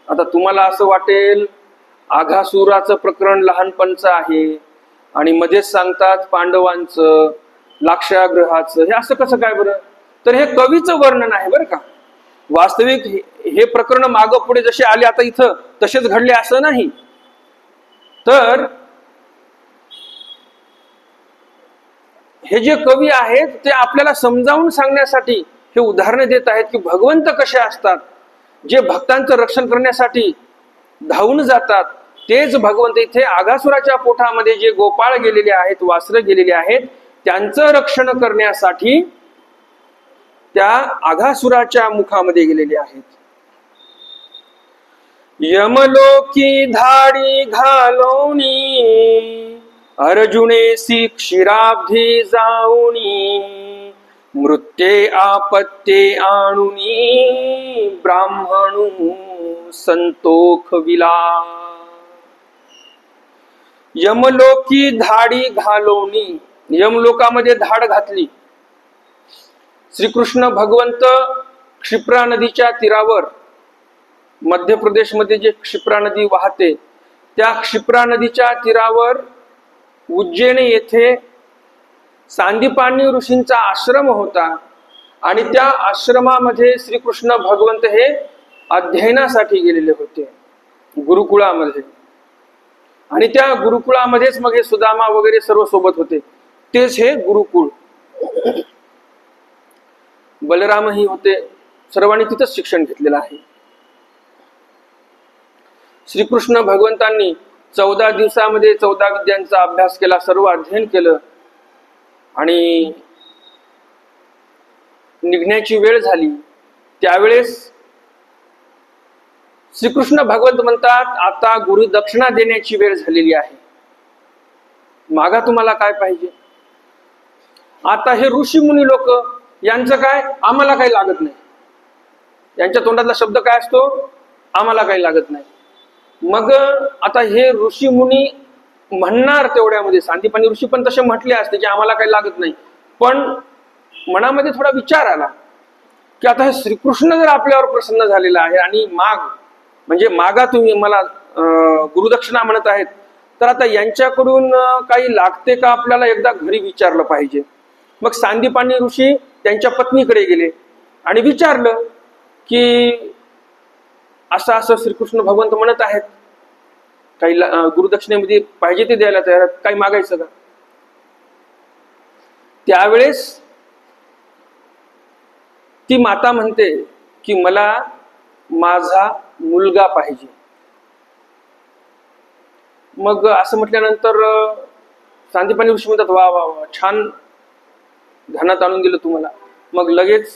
आता तुम्हाला असं वाटेल आघासुराचं प्रकरण लहानपणचं आहे आणि मध्येच सांगतात पांडवांचं, लाक्षागृहाचं. हे असं कसं काय बरं? तर हे कवीचं वर्णन आहे बरं का. वास्तविक हे प्रकरण मागं पुढे जसे आले आता इथं तसेच घडले असं नाही. तर हे जे कवी आहेत ते आपल्याला समजावून सांगण्यासाठी हे उदाहरणं देत आहेत की भगवंत कसे असतात. जे भक्तांचं रक्षण करण्यासाठी धावून जातात तेच भगवंत इथे आघासुराच्या पोटामध्ये जे गोपाळ गेलेले आहेत, वासरं गेलेले आहेत, त्यांचं रक्षण करण्यासाठी त्या आघासुराच्या मुखामध्ये गेलेले आहेत. यमलोकी धाडी घालोनी अर्जुनेसी क्षीराब्धी जाऊनी मृत्ये आपत्ये आणुनी ब्राह्मणू संतोख विला. यमलोकी धाडी घालोनी, यमलोकामध्ये धाड घातली. श्रीकृष्ण भगवंत क्षिप्रा नदीच्या तीरावर, मध्य प्रदेशमध्ये जे क्षिप्रा नदी वाहते त्या क्षिप्रा नदीच्या तीरावर उज्जैन येथे सांदीपानी ऋषींचा आश्रम होता आणि त्या आश्रमामध्ये श्रीकृष्ण भगवंत हे अध्ययनासाठी गेलेले होते गुरुकुळामध्ये. आणि त्या गुरुकुळामध्येच मग हे सुदामा वगैरे सर्व सोबत होते. तेच हे गुरुकुळ. बलरामही होते. सर्वांनी तिथंच शिक्षण घेतलेलं आहे. श्रीकृष्ण भगवंतांनी 14 दिवसामध्ये 14 विद्यांचा अभ्यास केला, सर्व अध्ययन केलं. आणि निघण्याची वेळ झाली त्यावेळेस श्रीकृष्ण भगवंत म्हणतात आता गुरु दक्षिणा देण्याची वेळ झालेली आहे, मागा तुम्हाला काय पाहिजे. आता हे ऋषी मुनी लोक यांचं काय, आम्हाला काही लागत नाही. यांच्या तोंडातला शब्द काय असतो, आम्हाला काही लागत नाही. मग आता हे ऋषी मुनी म्हणणार तेवढ्यामध्ये, सांदीपानी ऋषी पण तसे म्हटले असते की आम्हाला काही लागत नाही. पण मनामध्ये थोडा विचार आला की आता हे श्रीकृष्ण जर आपल्यावर प्रसन्न झालेला आहे आणि म्हणजे मागा तुम्ही मला गुरुदक्षिणा म्हणत आहेत, तर आता यांच्याकडून काही लागते का आपल्याला एकदा घरी विचारलं पाहिजे. मग सांदीपानी ऋषी त्यांच्या पत्नीकडे गेले आणि विचारलं की असं असं श्रीकृष्ण भगवंत म्हणत आहेत, काही गुरुदक्षिणेमध्ये पाहिजे ते द्यायला तयार आहेत, काही मागायचं का. त्यावेळेस ती माता म्हणते की मला माझा मुलगा पाहिजे. मग असं म्हटल्यानंतर सांदीपानी ऋषी म्हणतात वा वा वा, छान ध्यानात आणून दिलं तुम्हाला. मग लगेच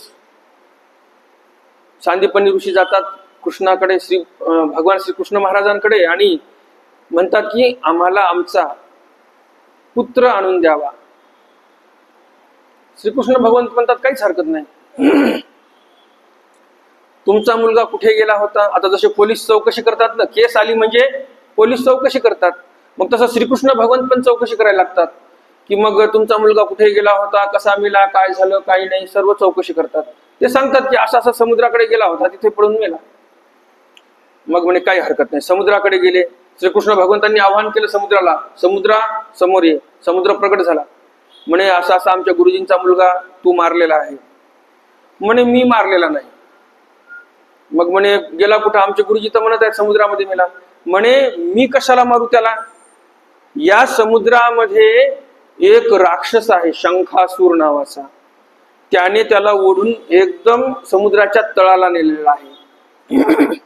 सांदीपानी ऋषी जातात कृष्णाकडे, भगवान श्रीकृष्ण महाराजांकडे आणि म्हणतात की आम्हाला आमचा पुत्र आणून द्यावा. श्रीकृष्ण भगवंत म्हणतात काहीच हरकत नाही, तुमचा मुलगा कुठे गेला होता. आता जसे पोलीस चौकशी करतात ना, केस आली म्हणजे पोलीस चौकशी करतात, मग तसं श्रीकृष्ण भगवंत पण चौकशी करायला लागतात की मग तुमचा मुलगा कुठे गेला होता, कसा मेला, काय झालं, काही नाही, सर्व चौकशी करतात. ते सांगतात की असा असा समुद्राकडे गेला होता, तिथे पडून मेला. मग म्हणे काही हरकत नाही. समुद्राकडे गेले. श्रीकृष्ण भगवंतांनी आवाहन केलं समुद्राला, समुद्रा समोर ये. समुद्र प्रकट झाला. म्हणे असा असा आमच्या गुरुजींचा मुलगा तू मारलेला आहे. म्हणे मी मारलेला नाही. मग म्हणे गेला कुठं, आमचे गुरुजी तर म्हणत आहेत समुद्रामध्ये मेला. म्हणे मी कशाला मारू त्याला, या समुद्रामध्ये एक राक्षस आहे शंखासूर नावाचा, त्याने त्याला ओढून एकदम समुद्राच्या तळाला नेलेला आहे.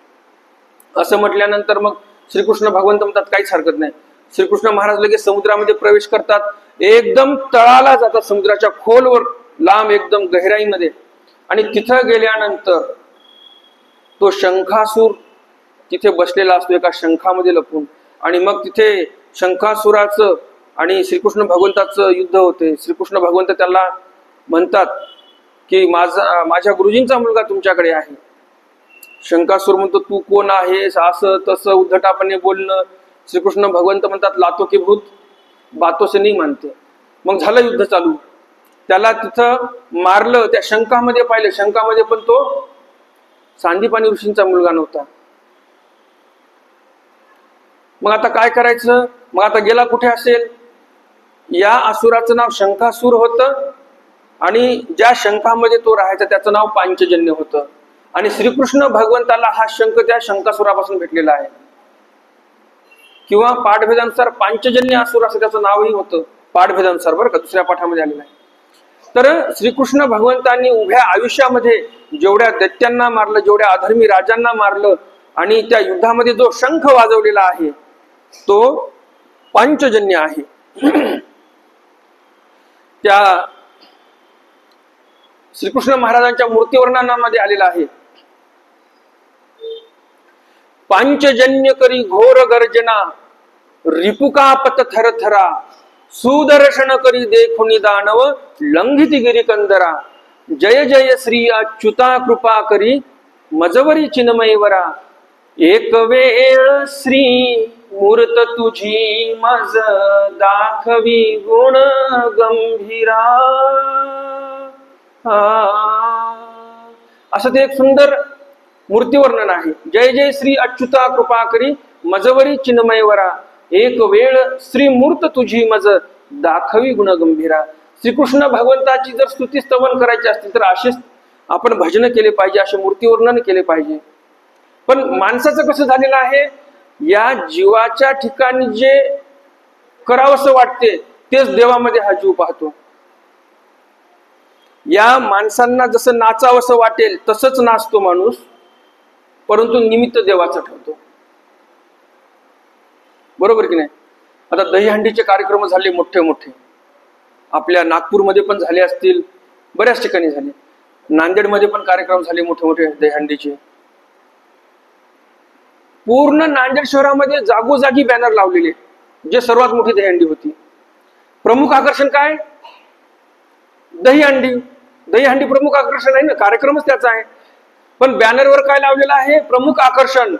असं म्हटल्यानंतर मग श्रीकृष्ण भगवंत म्हणतात काहीच हरकत नाही. श्रीकृष्ण महाराज लगेच समुद्रामध्ये प्रवेश करतात, एकदम तळाला जातात, समुद्राच्या खोलवर, लांब एकदम गहिराईमध्ये. आणि तिथं गेल्यानंतर तो शंखासूर तिथे बसलेला असतो एका शंखामध्ये लपून. आणि मग तिथे शंखासुराचं आणि श्रीकृष्ण भगवंताचं युद्ध होते. श्रीकृष्ण भगवंत त्याला म्हणतात की माझ्या गुरुजींचा मुलगा तुमच्याकडे आहे. शंखासूर म्हणतो तू कोण आहेस, असं तसं उद्धटापणे बोलणं. श्रीकृष्ण भगवंत म्हणतात लातो की भूत बातो से नाही मानते. मग झालं युद्ध चालू. त्याला तिथं मारलं, त्या शंखामध्ये पाहिलं, शंखामध्ये पण तो सांदीपानी ऋषींचा मुलगा नव्हता. मग आता काय करायचं? मग आता गेला कुठे असेल? या असुराचं नाव शंखासूर होतं आणि ज्या शंखामध्ये तो राहायचा त्याचं नाव पांचजन्य होतं. आणि श्रीकृष्ण भगवंताला हा शंख त्या शंखासुरापासून भेटलेला आहे. किंवा पाठभेदानुसार पांचजन्य असुर असं त्याचं नावही होतं पाठभेदानुसार, बरं का, दुसऱ्या पाठामध्ये आलेलं आहे. तर श्रीकृष्ण भगवंतांनी उभ्या आयुष्यामध्ये जेवढ्या दैत्यांना मारलं, जेवढ्या अधर्मी राजांना मारलं आणि त्या युद्धामध्ये जो शंख वाजवलेला आहे तो पांचजन्य आहे. त्या श्रीकृष्ण महाराजांच्या मूर्तिवर्णनामध्ये आलेला आहे. पांचजन्य करी घोर गर्जना, रिपुकापत थरथरा, सुदर्शन करी देखुनी दानव, लंघित गिरी कंदरा, जय जय श्री अच्युता कृपा करी, मजवरी चिन्मयवरा, एक वेळ श्री मूर्त तुझी मज दाखवी गुण गंभीरा. असं ते एक सुंदर मूर्तिवर्णन आहे. जय जय श्री अच्युता कृपा करी, मजवरी चिन्मयवरा, एक वेळ श्री मूर्त तुझी मज दाखवी गुण गंभीरा. श्रीकृष्ण भगवंताची जर स्तुती स्तवन करायची असतील तर असेच आपण भजन केले पाहिजे, असे मूर्तिवर्णन केले पाहिजे. पण माणसाचं कसं झालेलं आहे, या जीवाच्या ठिकाणी जे करावंसं वाटते तेच देवामध्ये हा जीव पाहतो. या माणसांना जसं नाचावंसं वाटेल तसंच नाचतो माणूस, परंतु निमित्त देवाचं ठेवतो. बरोबर की नाही? आता दहीहंडीचे कार्यक्रम झाले मोठे मोठे, आपल्या नागपूरमध्ये पण झाले असतील, बऱ्याच ठिकाणी झाले, नांदेडमध्ये पण कार्यक्रम झाले मोठे मोठे दहीहंडीचे. पूर्ण नांदेड शहरामध्ये जागोजागी बॅनर लावलेले, जे सर्वात मोठी दहीहंडी होती. प्रमुख आकर्षण काय? दहीहंडी. दहीहंडी प्रमुख आकर्षण आहे ना, कार्यक्रमच त्याचा आहे. पण बॅनरवर काय लावलेलं आहे? प्रमुख आकर्षण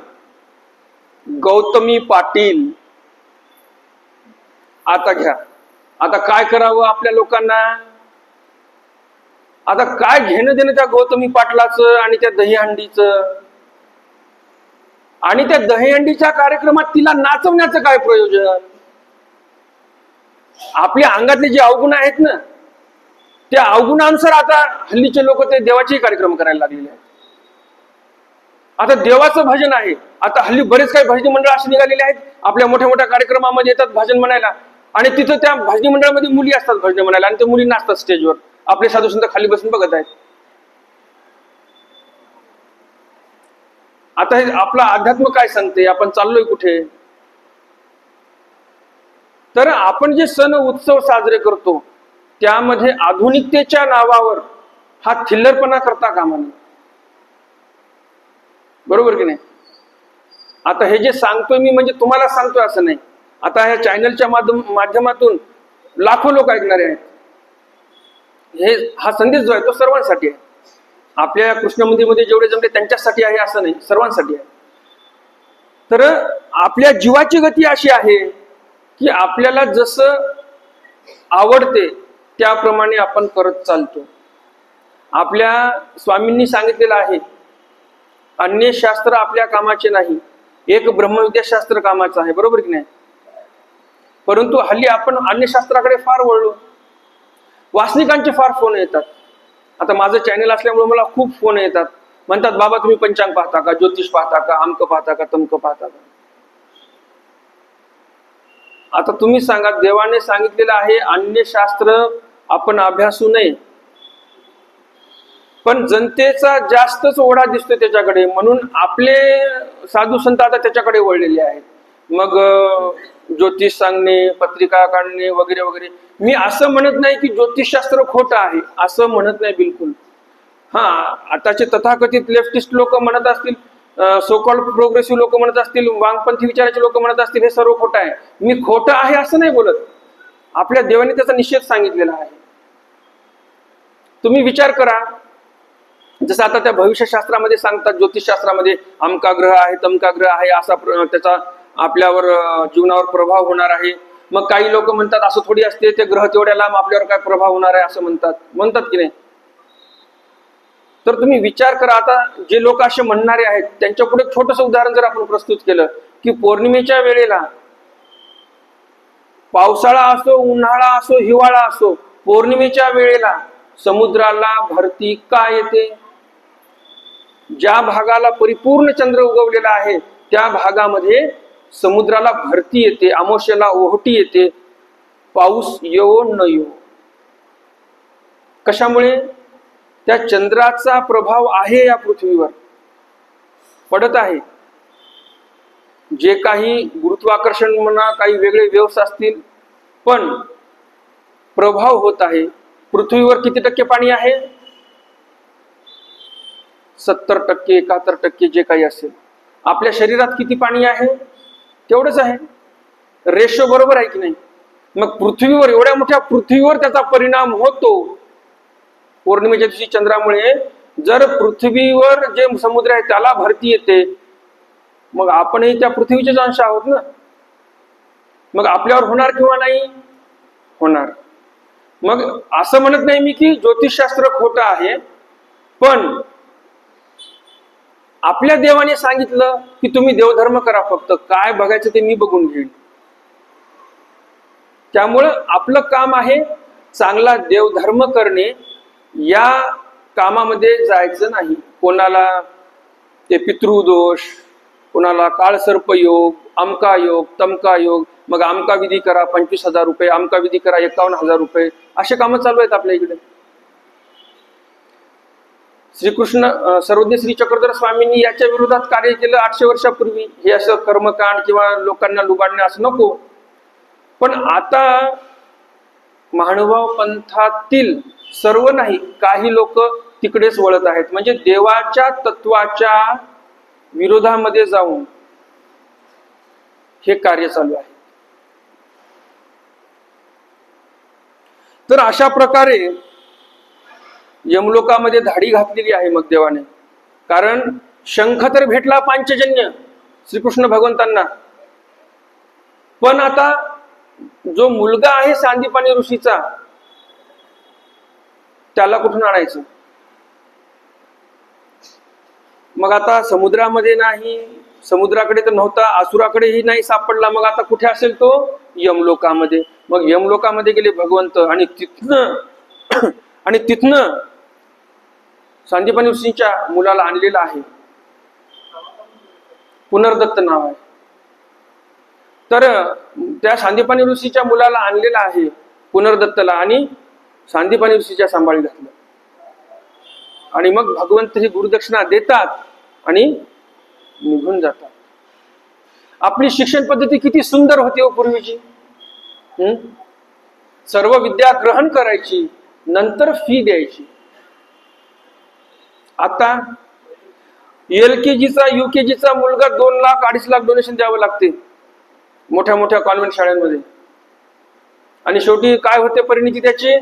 गौतमी पाटील. आता घ्या, आता काय करावं आपल्या लोकांना? आता काय घेणं देणं त्या गौतमी पाटलाचं आणि त्या दहीहंडीचं? आणि त्या दहीहंडीच्या कार्यक्रमात तिला नाचवण्याचं काय प्रयोजन? आपल्या अंगातले जे अवगुण आहेत ना, त्या अवगुणानुसार आता हल्लीचे लोक ते देवाचे कार्यक्रम करायला लागलेले आहेत. आता देवाचं भजन आहे. आता हल्ली बरेच काही भजनी मंडळ असे निघालेले आहेत, आपल्या मोठ्या मोठ्या कार्यक्रमामध्ये येतात भजन म्हणायला, आणि तिथं त्या भजनी मंडळामध्ये मुली असतात भजन म्हणायला, आणि त्या मुली नाचतात स्टेजवर. आपले साधू संत खाली बसून बघत आहेत. आता हे आपला अध्यात्म काय सांगते? आपण चाललोय कुठे? तर आपण जे सण उत्सव साजरे करतो त्यामध्ये आधुनिकतेच्या नावावर हा थिल्लरपणा करता कामा नये. बरोबर की नाही? आता हे जे सांगतोय मी म्हणजे तुम्हाला सांगतोय असं नाही. आता ह्या चॅनलच्या माध्यमातून लाखो लोक ऐकणारे आहेत. हा संदेश जो आहे तो सर्वांसाठी आहे. आपल्या कृष्ण मंदिरमध्ये जेवढे जमले त्यांच्यासाठी आहे असं नाही, सर्वांसाठी आहे. तर आपल्या जीवाची गती अशी आहे की आपल्याला जसं आवडते त्याप्रमाणे आपण करत चालतो. आपल्या स्वामींनी सांगितलेलं आहे, अन्य शास्त्र आपल्या कामाचे नाही, एक ब्रह्मविद्याशास्त्र कामाचं आहे. बरोबर की नाही? परंतु हल्ली आपण अन्य शास्त्राकडे फार वळलो. वासनिकांचे फार फोन येतात. आता माझं चॅनल असल्यामुळे मला खूप फोन येतात. म्हणतात, बाबा तुम्ही पंचांग पाहता का, ज्योतिष पाहता का, अमक पाहता का, तमक पाहता का? आता तुम्ही सांगा, देवाने सांगितलेलं आहे अन्य शास्त्र आपण अभ्यासू नये, पण जनतेचा जास्तच ओढा दिसतो त्याच्याकडे, म्हणून आपले साधू संत आता त्याच्याकडे वळलेले आहेत. मग ज्योतिष सांगणे, पत्रिका काढणे वगैरे वगैरे. मी असं म्हणत नाही की ज्योतिषशास्त्र खोटं आहे, असं म्हणत नाही बिलकुल. आताचे तथाकथित लेफ्टिस्ट लोक म्हणत असतील, सोकॉल्ड प्रोग्रेसिव्ह लोक म्हणत असतील, वामपंथी विचाराचे लोक म्हणत असतील हे सर्व खोटं आहे. मी खोटं आहे असं नाही बोलत. आपल्या देवाने त्याचा निषेध सांगितलेला आहे. तुम्ही विचार करा, जसं आता त्या भविष्यशास्त्रामध्ये सांगतात, ज्योतिषशास्त्रामध्ये अमका ग्रह आहे, तमका ग्रह आहे, असा त्याचा आपल्यावर जीवनावर प्रभाव होणार आहे. मग काही लोक म्हणतात असं थोडी असते, ते ग्रह तेवढ्या लांब आपल्यावर काय प्रभाव होणार आहे असं म्हणतात की नाही? तर तुम्ही विचार करा, आता जे लोक असे म्हणणारे आहेत त्यांच्या पुढे छोटंसं उदाहरण जर आपण प्रस्तुत केलं की पौर्णिमेच्या वेळेला पावसाळा असो, उन्हाळा असो, हिवाळा असो, पौर्णिमेच्या वेळेला समुद्राला भरती का येते? ज्या भागाला परिपूर्ण चंद्र उगवलेला आहे त्या भागामध्ये समुद्राला भरती येते, अमावस्येला ओहोटी येते, पाऊस येवो न येवो. कशामुळे? त्या चंद्राचा प्रभाव आहे या पृथ्वीवर, पडत आहे. जे काही गुरुत्वाकर्षण म्हणा, काही वेगळे वेव्स असतील, पण प्रभाव होत आहे. पृथ्वीवर किती टक्के पाणी आहे? 70%, 71% जे काही असेल. आपल्या शरीरात किती पाणी आहे? तेवढंच आहे. रेशो बरोबर आहे की नाही? मग पृथ्वीवर, एवढ्या मोठ्या पृथ्वीवर त्याचा परिणाम होतो पौर्णिमेच्या दिवशी चंद्रामुळे. जर पृथ्वीवर जे समुद्र आहे त्याला भरती येते, मग आपणही त्या पृथ्वीचेच अंश आहोत ना. मग आपल्यावर होणार किंवा नाही? होणार. मग असं म्हणत नाही मी की ज्योतिषशास्त्र खोटं आहे, पण आपल्या देवाने सांगितलं की तुम्ही देवधर्म करा, फक्त काय बघायचं ते मी बघून घेईन. त्यामुळं आपलं काम आहे चांगला देवधर्म करणे. या कामामध्ये जायचं नाही. कोणाला ते पितृदोष, कोणाला काळसर्पयोग, अमका योग, तमका योग, मग अमका विधी करा 25,000 रुपये, अमका विधी करा 51,000 रुपये, असे कामं चालू आहेत आपल्या इकडे. श्रीकृष्ण सर्वज्ञ श्री चक्रधर स्वामींनी याच्या विरोधात कार्य केलं 800 वर्षापूर्वी. हे असं कर्मकांड किंवा लोकांना लुबाडणे असं नको. पण आता महानुभाव पंथातील सर्व नाही, काही लोक तिकडेच वळत आहेत. म्हणजे देवाच्या तत्वाच्या विरोधामध्ये जाऊन हे कार्य चालू आहे. तर अशा प्रकारे यमलोकामध्ये धाडी घातलेली आहे मग देवाने. कारण शंख तर भेटला पांचजन्य श्रीकृष्ण भगवंतांना, पण आता जो मुलगा आहे सांदीपानी ऋषीचा त्याला कुठून आणायचं? मग आता समुद्रामध्ये नाही, समुद्राकडे तर नव्हता, असुराकडेही नाही सापडला, मग आता कुठे असेल तो? यमलोकामध्ये. मग यमलोकामध्ये गेले भगवंत आणि तिथनं सांदीपानी ऋषीच्या मुलाला आणलेला आहे. पुनर्दत्त नाव आहे. तर त्या सांदीपानी ऋषीच्या मुलाला आणलेला आहे पुनर्दत्तला, आणि सांदीपानी ऋषीच्या सांभाळी घातलं. आणि मग भगवंत ही गुरुदक्षिणा देतात आणि निघून जातात. आपली शिक्षण पद्धती किती सुंदर होती हो पूर्वीची. सर्व विद्या ग्रहण करायची, नंतर फी द्यायची. आता LKGचा UKGचा मुलगा 2 लाख 2.5 लाख डोनेशन द्यावं लागते मोठ्या मोठ्या कॉन्व्हेंट शाळांमध्ये. आणि शेवटी काय होते परिणिती त्याची?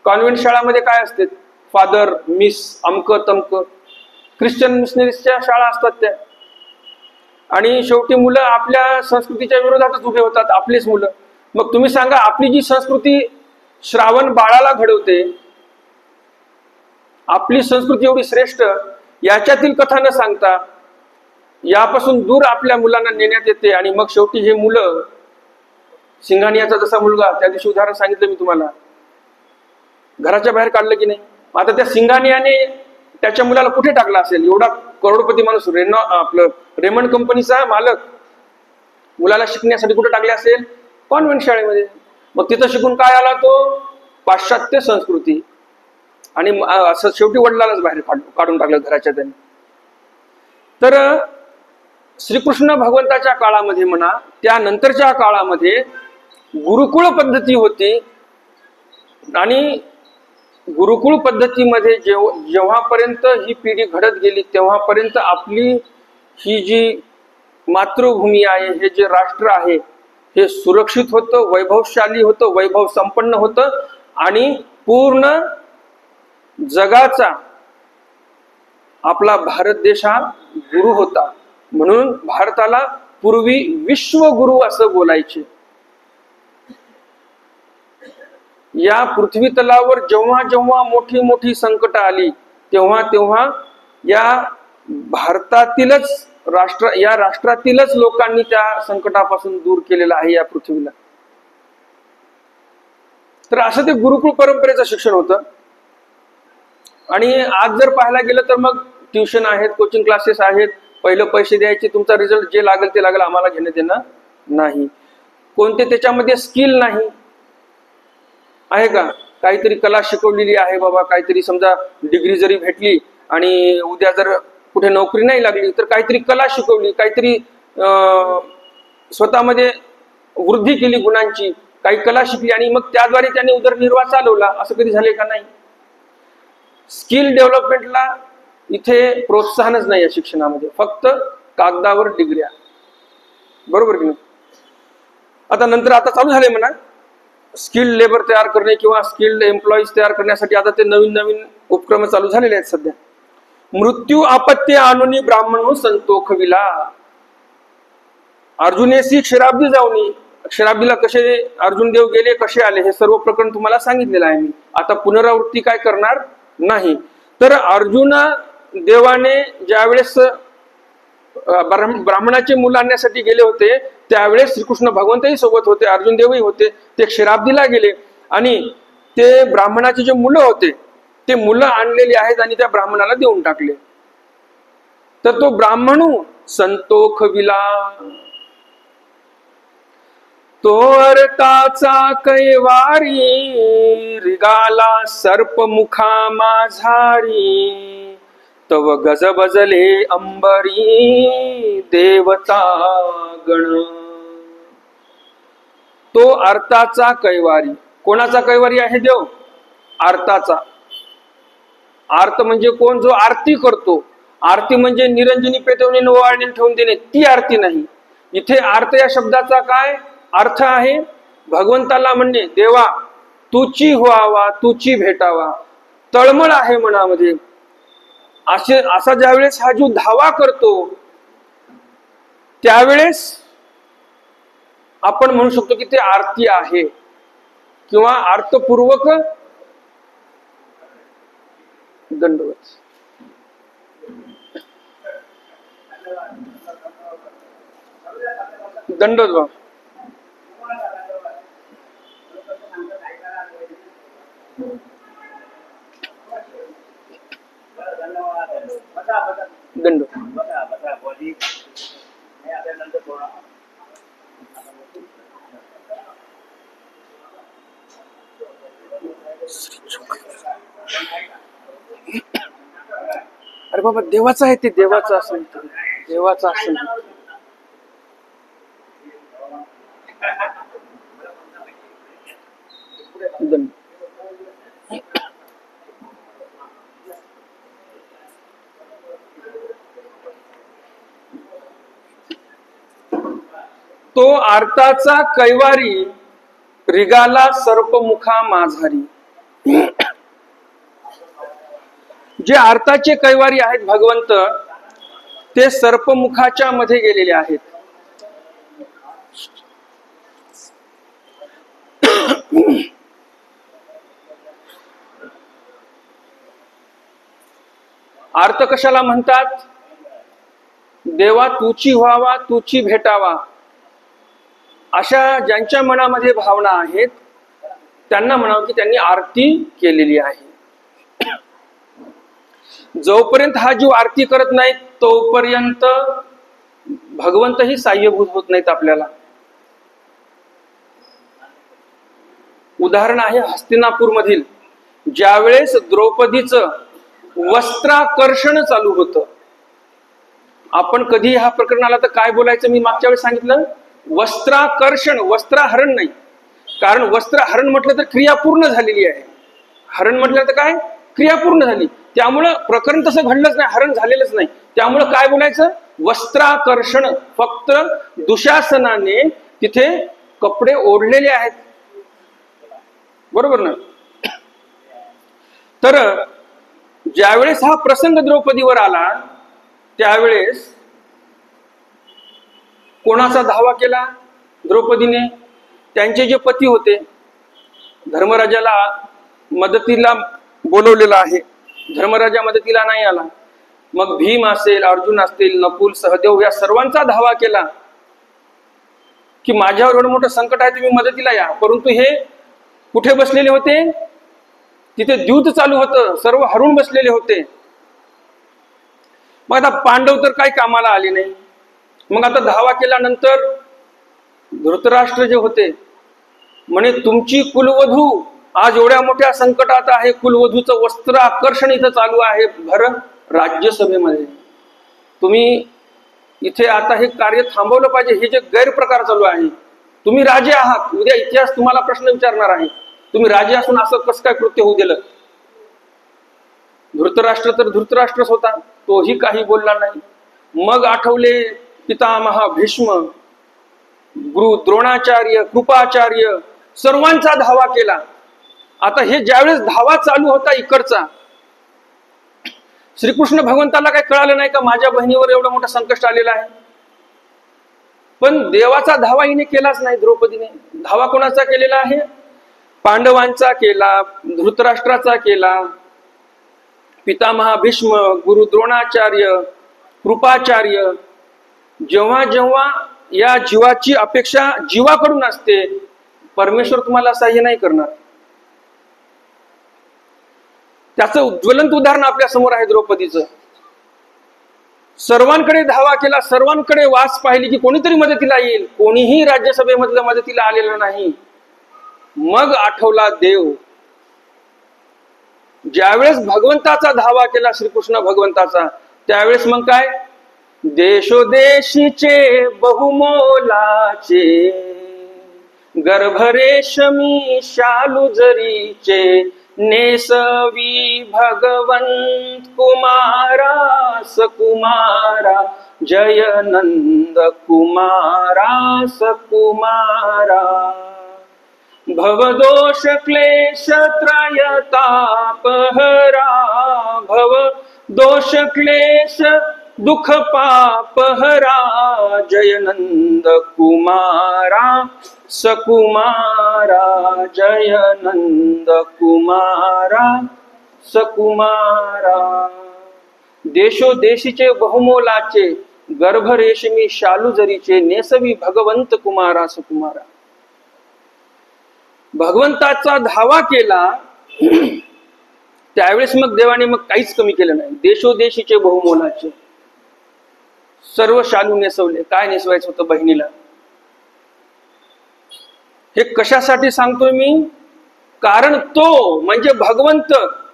कॉन्व्हेंट शाळामध्ये काय असते? फादर, मिस, अमक तमक, ख्रिश्चन मिशनरीजच्या शाळा असतात त्या. आणि शेवटी मुलं आपल्या संस्कृतीच्या विरोधातच उभे होतात, आपलीच मुलं. मग तुम्ही सांगा, आपली जी संस्कृती श्रावण बाळाला घडवते, आपली संस्कृती एवढी श्रेष्ठ, याच्यातील कथा न सांगता यापासून दूर आपल्या मुलांना नेण्यात येते. आणि मग शेवटी हे मुलं, सिंघानियाचा जसा मुलगा, त्या दिवशी उदाहरण सांगितलं मी तुम्हाला, घराच्या बाहेर काढलं की नाही. आता त्या सिंघानियाने त्याच्या मुलाला कुठे टाकला असेल? एवढा करोडपती माणूस, आपलं रेमंड कंपनीचा मालक, मुलाला शिकण्यासाठी कुठे टाकले असेल? कॉन्व्हेंट शाळेमध्ये. मग तिथं शिकून काय आला तो? पाश्चात्य संस्कृती. आणि असं शेवटी वडिलालाच बाहेर काढून टाकलं घराच्या त्याने. तर श्रीकृष्ण भगवंताच्या काळामध्ये म्हणा, त्यानंतरच्या काळामध्ये गुरुकुळ पद्धती होती. आणि गुरुकुळ पद्धतीमध्ये जेव्हापर्यंत ही पिढी घडत गेली तेव्हापर्यंत आपली ही जी मातृभूमी आहे, हे जे राष्ट्र आहे, हे सुरक्षित होतं, वैभवशाली होतं, वैभव संपन्न होतं. आणि पूर्ण जगाचा आपला भारत देश हा गुरु होता. म्हणून भारताला पूर्वी विश्वगुरु असं बोलायचे. या पृथ्वी तलावर जेव्हा जेव्हा मोठी मोठी संकट आली तेव्हा तेव्हा या भारतातीलच या राष्ट्रातीलच लोकांनी त्या संकटापासून दूर केलेलं आहे या पृथ्वीला. तर असं ते गुरुकुळ परंपरेचं शिक्षण होतं. आणि आज जर पाहायला गेलं तर मग ट्युशन आहेत, कोचिंग क्लासेस आहेत. पहिलं पैसे द्यायचे, तुमचा रिझल्ट जे लागेल ते लागेल, आम्हाला घेणं देणं नाही. कोणते त्याच्यामध्ये स्किल नाही आहे का? काहीतरी कला शिकवलेली आहे बाबा, काहीतरी समजा डिग्री जरी भेटली आणि उद्या जर कुठे नोकरी नाही लागली तर काहीतरी कला शिकवली, काहीतरी स्वतःमध्ये वृद्धी केली गुणांची, काही कला शिकली आणि मग त्याद्वारे त्याने उदरनिर्वाह चालवला. असं कधी झाले का? नाही. स्किल डेव्हलपमेंटला इथे प्रोत्साहनच नाही या शिक्षणामध्ये, फक्त कागदावर डिग्र्या. बरोबर की नाही? आता चालू झाले म्हणा स्किल्ड लेबर तयार करणे किंवा स्किल्ड एम्प्लॉईज तयार करण्यासाठी आता ते नवीन नवीन उपक्रम चालू झालेले आहेत सध्या. मृत्यू आपत्ती आणून ब्राह्मण संतोखविला. अर्जुनेसी क्षीराब्दी जाऊनी. क्षीराब्दीला कसे अर्जुन देव गेले, कसे आले, हे सर्व प्रकरण तुम्हाला सांगितलेलं आहे मी. आता पुनरावृत्ती काय करणार नाही. तर अर्जुन देवाने ज्यावेळेस ब्राह्मणाचे मुलं आणण्यासाठी गेले होते त्यावेळेस श्रीकृष्ण भगवंतही सोबत होते, अर्जुन देवही होते. ते क्षीराब्दीला गेले आणि ते ब्राह्मणाचे जे मुलं होते ते मुलं आणलेली आहेत आणि त्या ब्राह्मणाला देऊन टाकले. तर तो ब्राह्मणू संतोखविला. तो अर्थाचा कैवारी रिगाला सर्पमुखा माझारी. तव गज बजले अंबरी देवता गण. तो अर्थाचा कैवारी. कोणाचा कैवारी आहे देव? अर्थाचा. आर्त म्हणजे कोण? जो आरती करतो. आरती म्हणजे निरंजनी पेटवणे नवाळणी ठेवून देणे, ती आरती नाही. इथे आर्त या शब्दाचा काय अर्थ आहे? भगवंताला म्हणणे, देवा तुची व्हावा, तुची भेटावा. तळमळ आहे मनामध्ये. असा ज्यावेळेस हा जो धावा करतो त्यावेळेस आपण म्हणू शकतो की ते आरती आहे किंवा अर्थपूर्वक दंडवत. दंडवत दंड. अरे बाबा देवाचं आहे ते, देवाचं असेल, देवाचं असेल. दंड. तो आर्ताचा कैवारी रिगाला सर्पमुखा माझारी. जे आर्ताचे कैवारी आहेत भगवंत ते सर्पमुखाच्या मध्ये गेलेले आहेत. आर्त कशाला म्हणतात? देवा तुची व्हावा, तुची भेटावा, अशा ज्यांच्या मनामध्ये भावना आहेत त्यांना म्हणावं की त्यांनी आरती केलेली आहे. जोपर्यंत हा जीव आरती करत नाही तोपर्यंत भगवंतही साह्यभूत होत नाहीत आपल्याला. उदाहरण आहे हस्तिनापूर मधील, ज्यावेळेस द्रौपदीचं वस्त्राकर्षण चालू होतं. आपण कधी हा प्रकरण आला तर काय बोलायचं? मी मागच्या वेळेस सांगितलं, वस्त्राकर्षण, वस्त्रहरण नाही. कारण वस्त्रहरण म्हटलं तर क्रिया पूर्ण झालेली आहे. हरण म्हटलं तर काय? क्रिया पूर्ण झाली. त्यामुळं प्रकरण तसं घडलंच नाही, हरण झालेलंच नाही. त्यामुळं काय बोलायचं? वस्त्राकर्षण. फक्त दुशासनाने तिथे कपडे ओढलेले आहेत. बरोबर ना? तर ज्यावेळेस हा प्रसंग द्रौपदीवर आला त्यावेळेस कोणाचा धावा केला द्रौपदीने? त्यांचे जे पती होते, धर्मराजाला मदतीला बोलवलेला आहे, धर्मराजा मदतीला नाही आला. मग भीम असेल, अर्जुन असतील, नकुल, सहदेव या सर्वांचा धावा केला की माझ्यावर एवढं मोठं संकट आहे, तुम्ही मदतीला या. परंतु हे कुठे बसलेले होते? तिथे द्यूत चालू होतं, सर्व हरून बसलेले होते. मग आता पांडव तर काही कामाला आले नाही. मग आता धावा केल्यानंतर धृतराष्ट्र जे होते म्हणे, तुमची कुलवधू आज एवढ्या मोठ्या संकटात आहे, कुलवधूचं वस्त्र आकर्षण इथं चालू आहे भर राज्यसभेमध्ये, तुम्ही इथे आता हे कार्य थांबवलं पाहिजे. हे जे गैरप्रकार चालू आहे, तुम्ही राजे आहात, उद्या इतिहास तुम्हाला प्रश्न विचारणार आहे, तुम्ही राजे असून असं कसं काय कृत्य होऊ दिलं. धृतराष्ट्र तर धृतराष्ट्रच होता, तोही काही बोलला नाही. मग आठवले पितामह भीष्म, गुरु द्रोणाचार्य, कृपाचार्य, सर्वांचा धावा केला. आता हे ज्यावेळेस धावा चालू होता इकडचा, श्रीकृष्ण भगवंताला काही कळालं नाही का माझ्या बहिणीवर एवढं मोठं संकट आलेलं आहे. पण देवाचा धावा हिने केलाच नाही. द्रौपदीने धावा कोणाचा केलेला आहे? पांडवांचा केला, धृतराष्ट्राचा केला, पितामह भीष्म, गुरु द्रोणाचार्य, कृपाचार्य. जेव्हा जेव्हा या जीवाची अपेक्षा जीवाकडून असते, परमेश्वर तुम्हाला सहाय्य नाही करणार. त्याचं ज्वलंत उदाहरण आपल्या समोर आहे द्रौपदीचं. सर्वांकडे धावा केला, सर्वांकडे वास पाहिली की कोणीतरी मदतीला येईल, कोणीही राज्यसभेमधलं मदतीला आलेलं नाही. मग आठवला देव. ज्यावेळेस भगवंताचा धावा केला, श्रीकृष्ण भगवंताचा, त्यावेळेस मग काय? देशोदेशीचे बहुमोलाचे, गर्भरेशमी शालू जरीचे, नेसवी भगवंत कुमारा सकुमारा, जय नंद कुमारा सकुमारा. भवदोष क्लेश त्रयतापहरा, भव दोष क्लेश दुख पापहरा, जय नंद कुमारा सकुमारा, जय नंद कुमारा सकुमारा. देशोदेशीचे बहुमोलाचे, गर्भरेशमी शालू जरीचे, नेसवी भगवंत कुमारा सकुमारा. भगवंताचा धावा केला त्यावेळेस मग देवाने मग काहीच कमी केलं नाही. देशोदेशीचे बहुमोलाचे सर्व शालू नेसवले. काय नेसवायचं होतं बहिणीला? हे कशासाठी सांगतोय मी? कारण तो म्हणजे भगवंत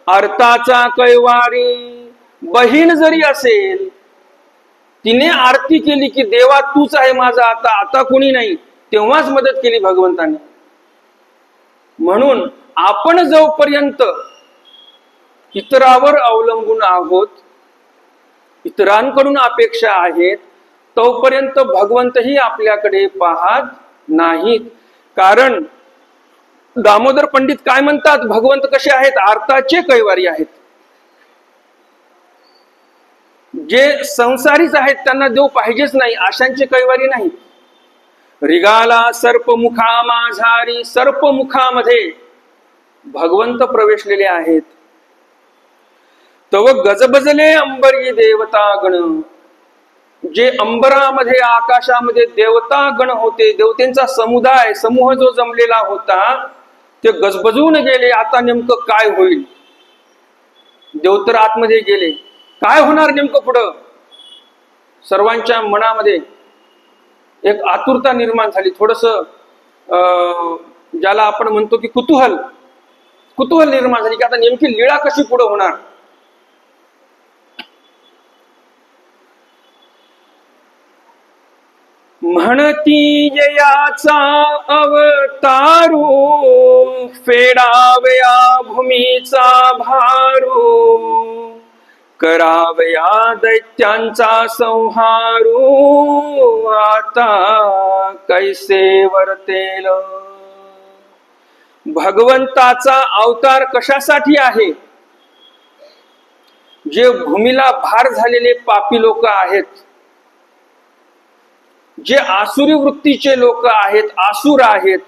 अर्थाचा कैवारी. बहीण जरी असेल, तिने आरती केली की देवा तूच आहे माझा, आता कोणी नाही, तेव्हाच मदत केली भगवंताने. म्हणून आपण जोपर्यंत इतरावर अवलंबून आहोत, इतरांकडून अपेक्षा आहेत, तोपर्यंत भगवंतही आपल्याकडे पाहत नाहीत. कारण दामोदर पंडित काय म्हणतात? भगवंत कसे आहेत? अर्थाचे कैवारी आहेत. जे संसारीच आहेत त्यांना देव पाहिजेच नाही, आशांचे कैवारी नाही. रिगाला सर्पमुखा माझारी, सर्पमुखामध्ये भगवंत प्रवेशलेले आहेत. तव गजबजले अंबरी देवतागण. जे अंबरामध्ये, आकाशामध्ये देवतागण होते, देवतेंचा समुदाय, समूह जो जमलेला होता, ते गजबजून गेले. आता नेमकं काय होईल? देवतर आतमध्ये गेले. काय होणार नेमकं पुढं? सर्वांच्या मनामध्ये एक आतुरता निर्माण झाली. थोडस ज्याला आपण म्हणतो की कुतूहल निर्माण झाली की आता नेमकी लीळा कशी पुढे होणार. म्हणती जयाचा अवतारू, फेडावया भूमीचा भारू, करावया दैत्यांचा संहारू, आता कैसे वर्तेल. भगवंताचा अवतार कशासाठी आहे? जे भूमीला भार झालेले पापी लोक आहेत, जे आसुरी वृत्तीचे लोक आहेत, आसुर आहेत,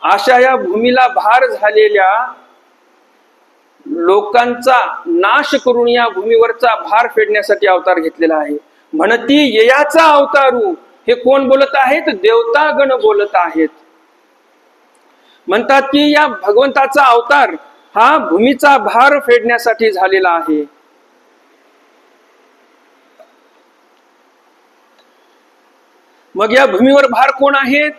अशा या भूमीला भार झालेल्या लोकांचा नाश करून या भूमीवरचा भार फेडण्यासाठी अवतार घेतलेला आहे. म्हणती येयाचा अवतारू. हे कोण बोलत आहेत? देवतागण बोलत आहेत. म्हणतात की या भगवंताचा अवतार हा भूमीचा भार फेडण्यासाठी झालेला आहे. मग या भूमीवर भार कोण आहेत?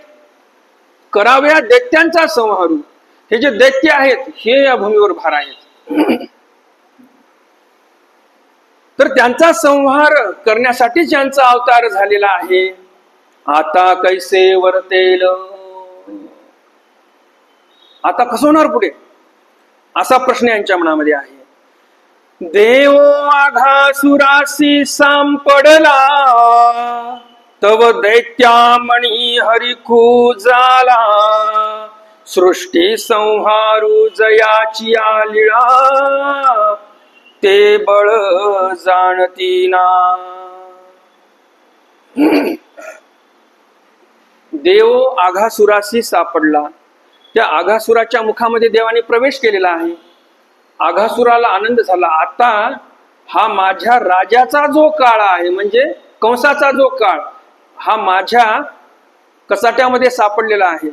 कराव्या दैत्यांचा संहारू. हे जे दैत्य आहेत हे या भूमीवर भार आहेत. तर त्यांचा संहार करण्यासाठीच यांचा अवतार झालेला आहे. आता कैसे वर्तेल. आता कसं होणार पुढे, असा प्रश्न यांच्या मनामध्ये आहे. देव आघासुरासी सांपडला, तव दैत्यामणी हरिखू झाला. सृष्टी संहारू जयाची लीळा, ते बळ जाणती ना. देव आघासुराशी सापडला. त्या आघासुराच्या मुखामध्ये देवाने प्रवेश केलेला आहे. आघासुराला आनंद झाला. आता हा माझ्या राजाचा जो काळ आहे, म्हणजे कंसाचा जो काळ, हा माझ्या कचाट्यामध्ये सापडलेला आहे.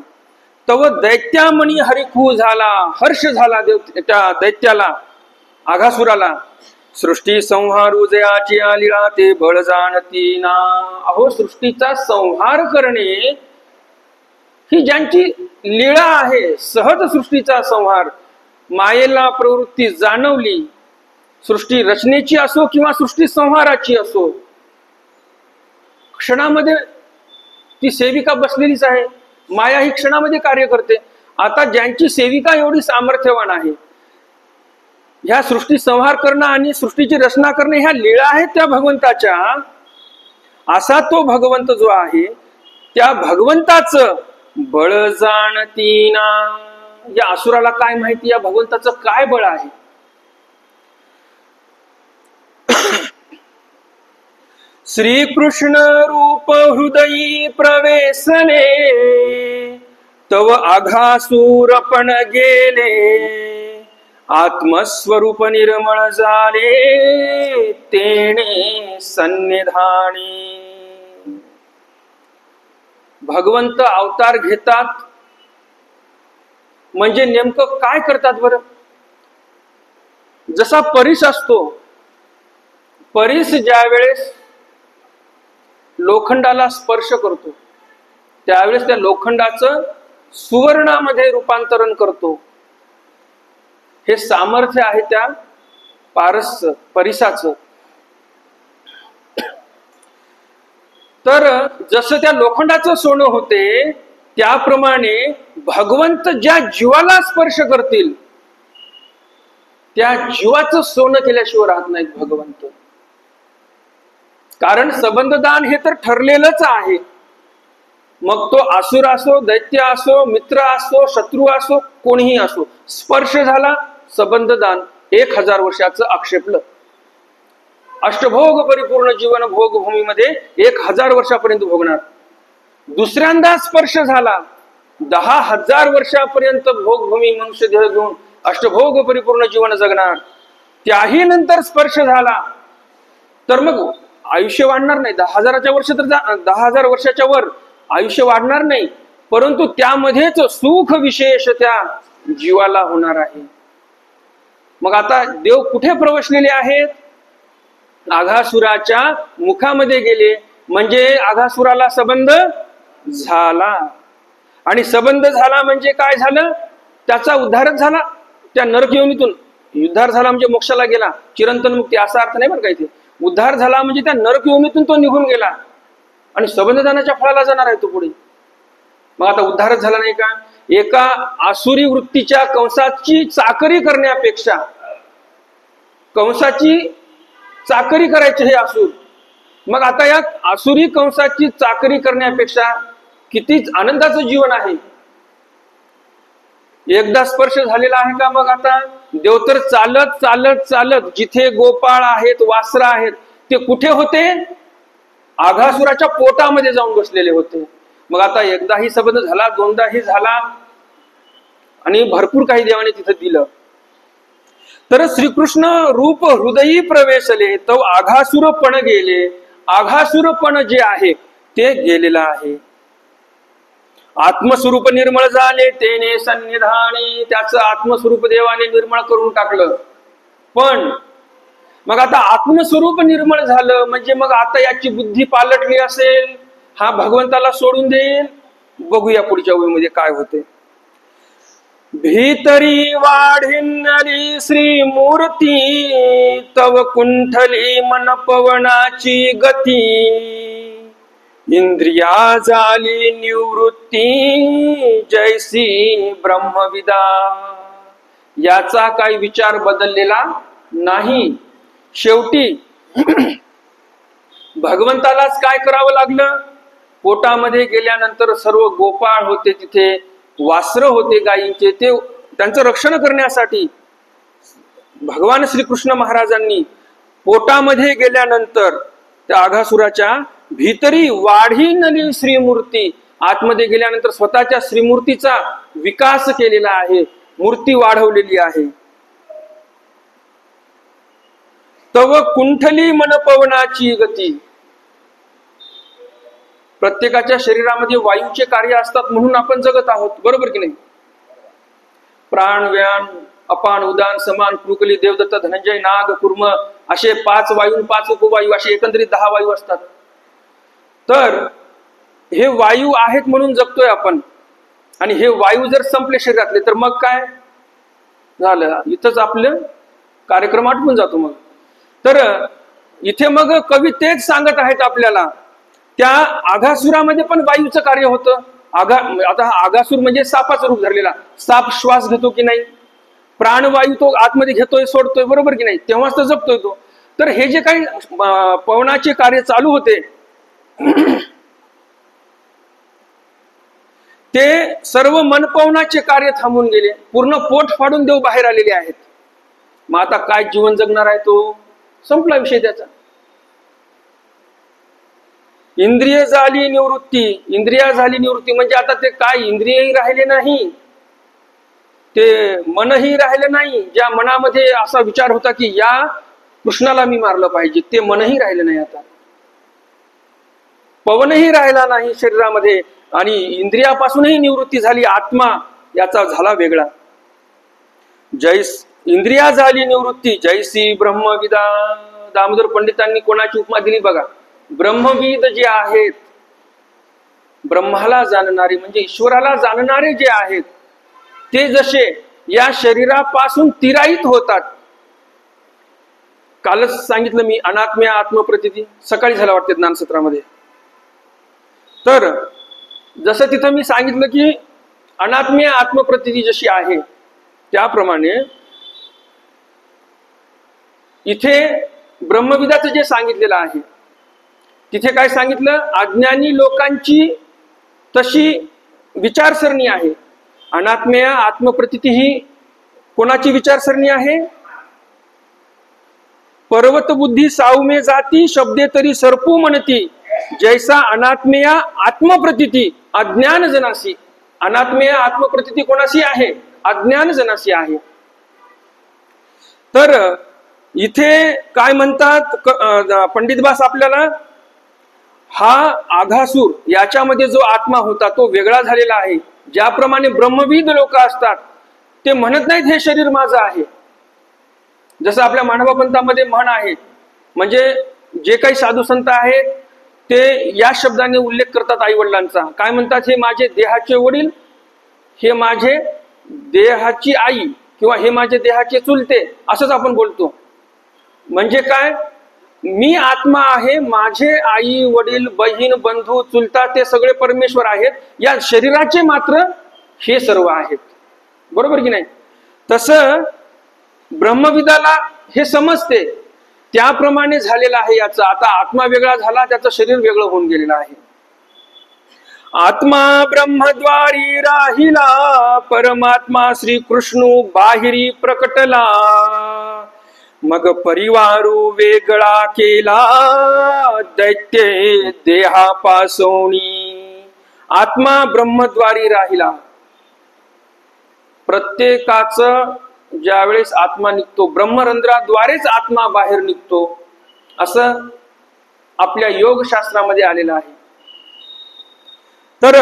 तव दैत्यामणी हरिखू झाला. हर्ष झाला त्या दैत्याला, आघासुराला. सृष्टी संहारू जयाची लीळा, ते बळ जाणती ना. अहो, सृष्टीचा संहार करणे ही ज्यांची लीळा आहे, सहज सृष्टीचा संहार, मायेला प्रवृत्ती जाणवली, सृष्टी रचनेची असो किंवा सृष्टी संहाराची असो, क्षणामध्ये ती सेविका बसलेलीच आहे. माया ही क्षणामध्ये कार्य करते. आता ज्यांची सेविका एवढी सामर्थ्यवान आहे, ह्या सृष्टी संहार करणं आणि सृष्टीची रचना करणे ह्या लीळा आहेत त्या भगवंताच्या. असा तो भगवंत जो आहे, त्या भगवंताचं बळ जाणती ना. या असुराला काय माहिती या भगवंताचं काय बळ आहे. श्रीकृष्ण रूप हृदयी प्रवेशले, तव आघासूर पण गेले. आत्मस्वरूप निर्मळ झाले, तेणे सन्निधानी. भगवंत अवतार घेतात म्हणजे नेमकं काय करतात बरं? जसा परीस असतो, परीस ज्या वेळेस लोखंडाला स्पर्श करतो, त्यावेळेस त्या लोखंडाचं सुवर्णामध्ये रूपांतरण करतो. हे सामर्थ्य आहे त्या परिसाचं. तर जसं त्या लोखंडाचं सोनं होते, त्याप्रमाणे भगवंत ज्या जीवाला स्पर्श करतील, त्या जीवाचं सोनं केल्याशिवाय राहत नाहीत भगवंत. कारण संबंधदान हे तर ठरलेलंच आहे. मग तो असुर असो, दैत्य असो, मित्र असो, शत्रू असो, कोणीही असो, स्पर्श झाला, संबंधदान 1000 वर्षाचं आक्षेपलं. अष्टभोग परिपूर्ण जीवन भोग भूमीमध्ये 1000 वर्षापर्यंत भोगणार. दुसऱ्यांदा स्पर्श झाला, 10,000 वर्षापर्यंत भोगभूमी मनुष्य देह घेऊन अष्टभोग परिपूर्ण जीवन जगणार. त्याही नंतर स्पर्श झाला तर मग आयुष्य वाढणार नाही. 10,000 वर्ष तर 10,000 वर्षाच्या वर आयुष्य वाढणार नाही, परंतु त्यामध्येच सुख विशेष त्या जीवाला होणार आहे. मग आता देव कुठे प्रवेशलेले आहेत? आघासुराच्या मुखामध्ये गेले. म्हणजे आघासुराला संबंध झाला. आणि संबंध झाला म्हणजे काय झालं? त्याचा उद्धारच झाला. त्या नरक योनीतून उद्धार झाला म्हणजे मोक्षाला गेला, चिरंतन मुक्ती असा अर्थ नाही बरं का इथे. उद्धार झाला म्हणजे त्या नरक योनीतून तो निघून गेला आणि संबंधदानाच्या फळाला जाणार आहे तो पुढे. मग आता उद्धारच झाला नाही का? एका आसुरी वृत्तीच्या कंसाची चाकरी करण्यापेक्षा, कंसाची चाकरी करायची हे असुर, मग आता या आसुरी कंसाची चाकरी करण्यापेक्षा कितीच आनंदाचं जीवन आहे. एकदा स्पर्श झालेला आहे का? मग आता देव तर चालत चालत चालत जिथे गोपाळ आहेत, वासरा आहेत, ते कुठे होते? आघासुराच्या पोटामध्ये जाऊन बसलेले होते. मग आता एकदाही संबंध झाला, दोनदाही झाला आणि भरपूर काही देवाने तिथे दिलं. तर श्रीकृष्ण रूप हृदयी प्रवेशले तो आघासुरपण गेले. आघासुरपण जे आहे ते गेलेलं आहे. आत्मस्वरूप निर्मळ झाले तेने सन्निधानी. त्याचं आत्मस्वरूप देवाने निर्मळ करून टाकलं. पण मग आता आत्मस्वरूप निर्मळ झालं म्हणजे मग आता याची बुद्धी पालटली असेल, हा भगवंताला सोडून देईल. बघूया पुढच्या वेळेमध्ये काय होते. भीतरी वाढिनली श्री मूर्ती तव कुंठली मन पवनाची गती. इंद्रिया झाली निवृत्ती जैसी ब्रह्मविदा. याचा काही विचार बदललेला नाही. शेवटी भगवंतालाच काय करावं लागलं. पोटामध्ये गेल्यानंतर सर्व गोपाळ होते, तिथे वासर होते गायींचे, ते त्यांचं रक्षण करण्यासाठी भगवान श्रीकृष्ण महाराजांनी पोटामध्ये गेल्यानंतर त्या आघासुराच्या भीतरी वाढीनली श्रीमूर्ती, आतमध्ये गेल्यानंतर स्वतःच्या श्रीमूर्तीचा विकास केलेला आहे, मूर्ती वाढवलेली आहे. तव कुंठली मन पवनाची गती. प्रत्येकाच्या शरीरामध्ये वायूचे कार्य असतात म्हणून आपण जगत आहोत, बरोबर की नाही. प्राण, व्यान, अपान, उदान, समान, कृकली, देवदत्त, धनंजय, नाग, कुर्म असे 5 वायू, 5 उपवायू, असे एकंदरीत 10 वायू असतात. तर हे वायू आहेत म्हणून जगतोय आपण. आणि हे वायू जर संपले शरीरातले तर मग काय झालं, इथंच आपलं कार्यक्रम आटपून जातो. मग तर इथे मग कवी तेच सांगत आहेत आपल्याला. त्या आघासुरामध्ये पण वायूचं कार्य होतं. आता हा आघासुर म्हणजे सापाचं रूप धरलेला. साप श्वास घेतो की नाही, प्राणवायू तो आतमध्ये घेतोय सोडतोय, बरोबर की नाही, तेव्हाच तो जगतोय तो. तर हे जे काही पवनाचे कार्य चालू होते ते सर्व मनपवनाचे कार्य थांबून गेले. पूर्ण पोट फाडून देव बाहेर आलेले आहेत. मग आता काय जीवन जगणार आहे तो, संपला विषय त्याचा. इंद्रिय झाली निवृत्ती. इंद्रिया झाली निवृत्ती म्हणजे आता ते काय इंद्रियही राहिले नाही, ते मनही राहिलं नाही. ज्या मनामध्ये असा विचार होता की या कृष्णाला मी मारलं पाहिजे, ते मनही राहिलं नाही. आता पवनही राहिला नाही शरीरामध्ये आणि इंद्रियापासूनही निवृत्ती झाली. आत्मा याचा झाला वेगळा. इंद्रिया झाली निवृत्ती जैसी ब्रह्मविदा. दामोदर पंडितांनी कोणाची उपमा दिली बघा. ब्रह्मविद जे आहेत, ब्रह्माला जाणणारे म्हणजे ईश्वराला जाणणारे जे आहेत, ते जसे या शरीरापासून तिराईत होतात. कालच सांगितलं मी अनात्म्या आत्मप्रतीती, सकाळी झाला वाटते ज्ञानसत्रामध्ये. तर जसं तिथं मी सांगितलं की अनात्म्या आत्मप्रतीती जशी आहे त्याप्रमाणे इथे ब्रह्मविदाचं जे सांगितलेलं आहे तिथे काय सांगितलं, अज्ञानी लोकांची तशी विचारसरणी आहे. अनात्म्य आत्मप्रतीती ही कोणाची विचारसरणी आहे, पर्वत बुद्धी सावमे जाती शब्दे तरी सरपू म्हणती जैसा अनात्मेया आत्मप्रतीती अज्ञान जनासी. अनात्मेय आत्मप्रतीती कोणाशी आहे, अज्ञान जनासी आहे. तर इथे काय म्हणतात पंडितबास आपल्याला, हा आघासूर याच्यामध्ये जो आत्मा होता तो वेगळा झालेला आहे. ज्याप्रमाणे ब्रह्मविद लोक असतात ते म्हणत नाहीत हे शरीर माझं आहे. जसं आपल्या मानवपंथामध्ये म्हण आहे, म्हणजे जे काही साधू संत आहेत ते या शब्दाने उल्लेख करतात आई वडिलांचा. काय म्हणतात, हे माझे देहाचे वडील, हे माझे देहाची आई किंवा हे माझे देहाचे चुलते, असंच आपण बोलतो. म्हणजे काय, मी आत्मा आहे, माझे आई वडील बहीण बंधू चुलता ते सगळे परमेश्वर आहेत, या शरीराचे मात्र हे सर्व आहेत. बरोबर की नाही. तसं ब्रह्मविदाला हे समजते, त्याप्रमाणे झालेलं आहे याचं. आता आत्मा वेगळा झाला, त्याचं शरीर वेगळं होऊन गेलेलं आहे. आत्मा ब्रह्मद्वारी राहिला, परमात्मा श्री कृष्ण बाहेरी प्रकटला. मग परिवारू वेगळा केला, दैत्य देहापासोनी. आत्मा ब्रह्मद्वारी राहिला. प्रत्येकाचं ज्यावेळेस आत्मा निघतो, ब्रह्मरंध्राद्वारेच आत्मा बाहेर निघतो, असं आपल्या योगशास्त्रामध्ये आलेलं आहे. तर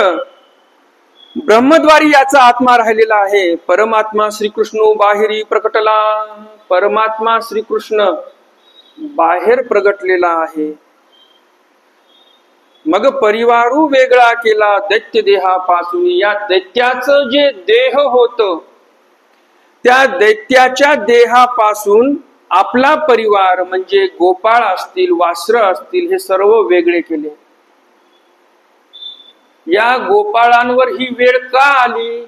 ब्रह्मद्वारी याचा आत्मा राहिलेला आहे. परमात्मा श्रीकृष्ण बाहेरी प्रकटला. परमात्मा श्रीकृष्ण बाहेर प्रगटलेला आहे. मग परिवारू वेगळा केला दैत्य देहापासून. या दैत्याचं जे देह होत, त्या दैत्याच्या देहापासून आपला परिवार म्हणजे गोपाळ असतील, वासर असतील, हे सर्व वेगळे केले. या गोपाळांवर ही वेळ का आली?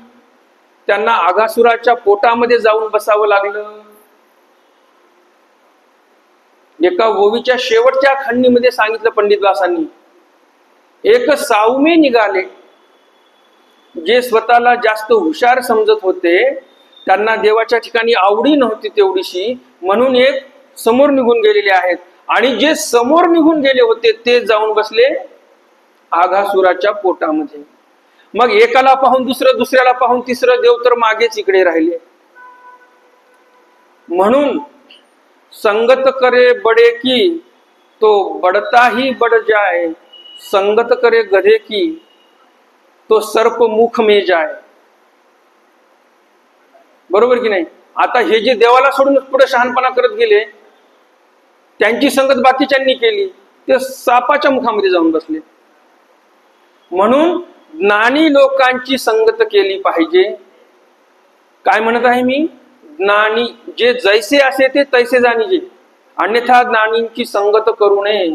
त्यांना आघासुराच्या पोटामध्ये जाऊन बसावं लागलं. एका ओवीच्या शेवटच्या खंडीमध्ये सांगितलं पंडित दासांनी, एक सावमे निघाले, जे स्वतःला जास्त हुशार समजत होते, त्यांना देवाच्या ठिकाणी आवडी नव्हती तेवढीशी, म्हणून एक समोर निघून गेलेले आहेत. आणि जे समोर निघून गेले होते ते जाऊन बसले आघासुराच्या पोटामध्ये. मग एकाला पाहून दुसरं, दुसऱ्याला पाहून तिसरं, देव तर मागेच इकडे राहिले. म्हणून संगत करे बडे की तो बडता ही बड जाय, संगत करे गधे की तो सर्प मुख में जाय. बरोबर की नाही? आता हे जे देवाला सोडून पुढे शहाणपणा करत गेले, त्यांची संगत बाकीच्यांनी केली, ते सापाच्या मुखामध्ये जाऊन बसले. म्हणून ज्ञानी लोकांची संगत केली पाहिजे. काय म्हणत आहे मी? ज्ञानी जे जैसे असे ते तैसे जाणीजे, अन्यथा ज्ञानींची संगत करू नये.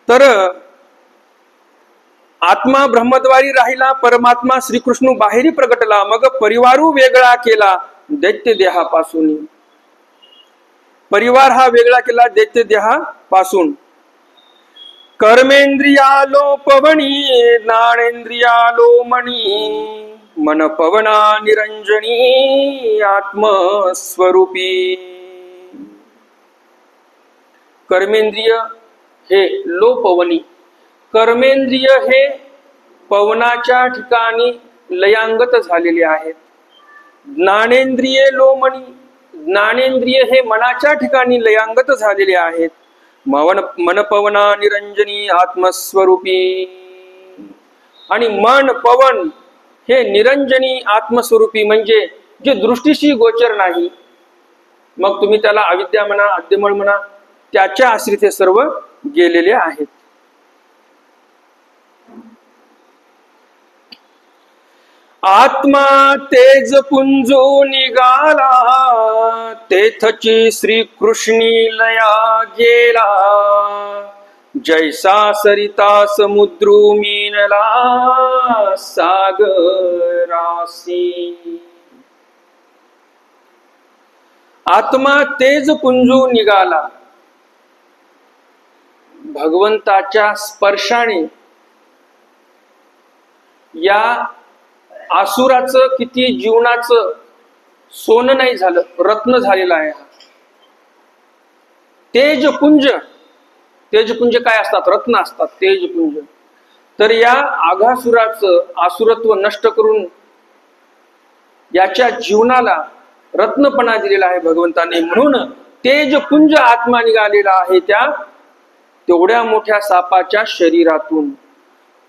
तर आत्मा ब्रह्मद्वारी राहिला, परमात्मा श्रीकृष्ण बाहेरी प्रगटला. मग परिवारू वेगळा केला दैत्य देहापासून. परिवार हा वेगळा केला दैत्य देहापासून. कर्मेंद्रियालो पवनी, ज्ञानेंद्रियालो मणी, मन पवना निरंजनी आत्मस्वरूपी. कर्मेंद्रिय हे लोपवनी. कर्मेंद्रिय हे पवनाच्या ठिकाणी लयांगत झालेले आहेत. ज्ञानेंद्रिय लोमणी, ज्ञानेंद्रिय हे मनाच्या ठिकाणी लयांगत झालेले आहेत. मन पवना निरंजनी आत्मस्वरूपी. आणि मन पवन हे निरंजनी आत्मस्वरूपी म्हणजे जे दृष्टीशी गोचर नाही. मग तुम्ही त्याला अविद्या म्हणा, अद्यमळ म्हणा, त्याच्या आश्रित हे सर्व गेलेले आहेत. आत्मा तेज पुंजो निघाला, तेथची श्रीकृष्णी लया गेला. जैसा सरिता समुद्रू मीनला सागरासी. आत्मा तेज पुंजो निघाला. भगवंताच्या स्पर्शाने या आसुराचं किती जीवनाचं सोनं नाही झालं, रत्न झालेलं आहे. तेजपुंज, तेजपुंज काय असतात? रत्न असतात तेजपुंज. तर या आघासुराचं आसुरत्व नष्ट करून याच्या जीवनाला रत्नपणा दिलेला आहे भगवंताने. म्हणून तेजपुंज आत्मा निघालेला आहे त्या तेवढ्या मोठ्या सापाच्या शरीरातून.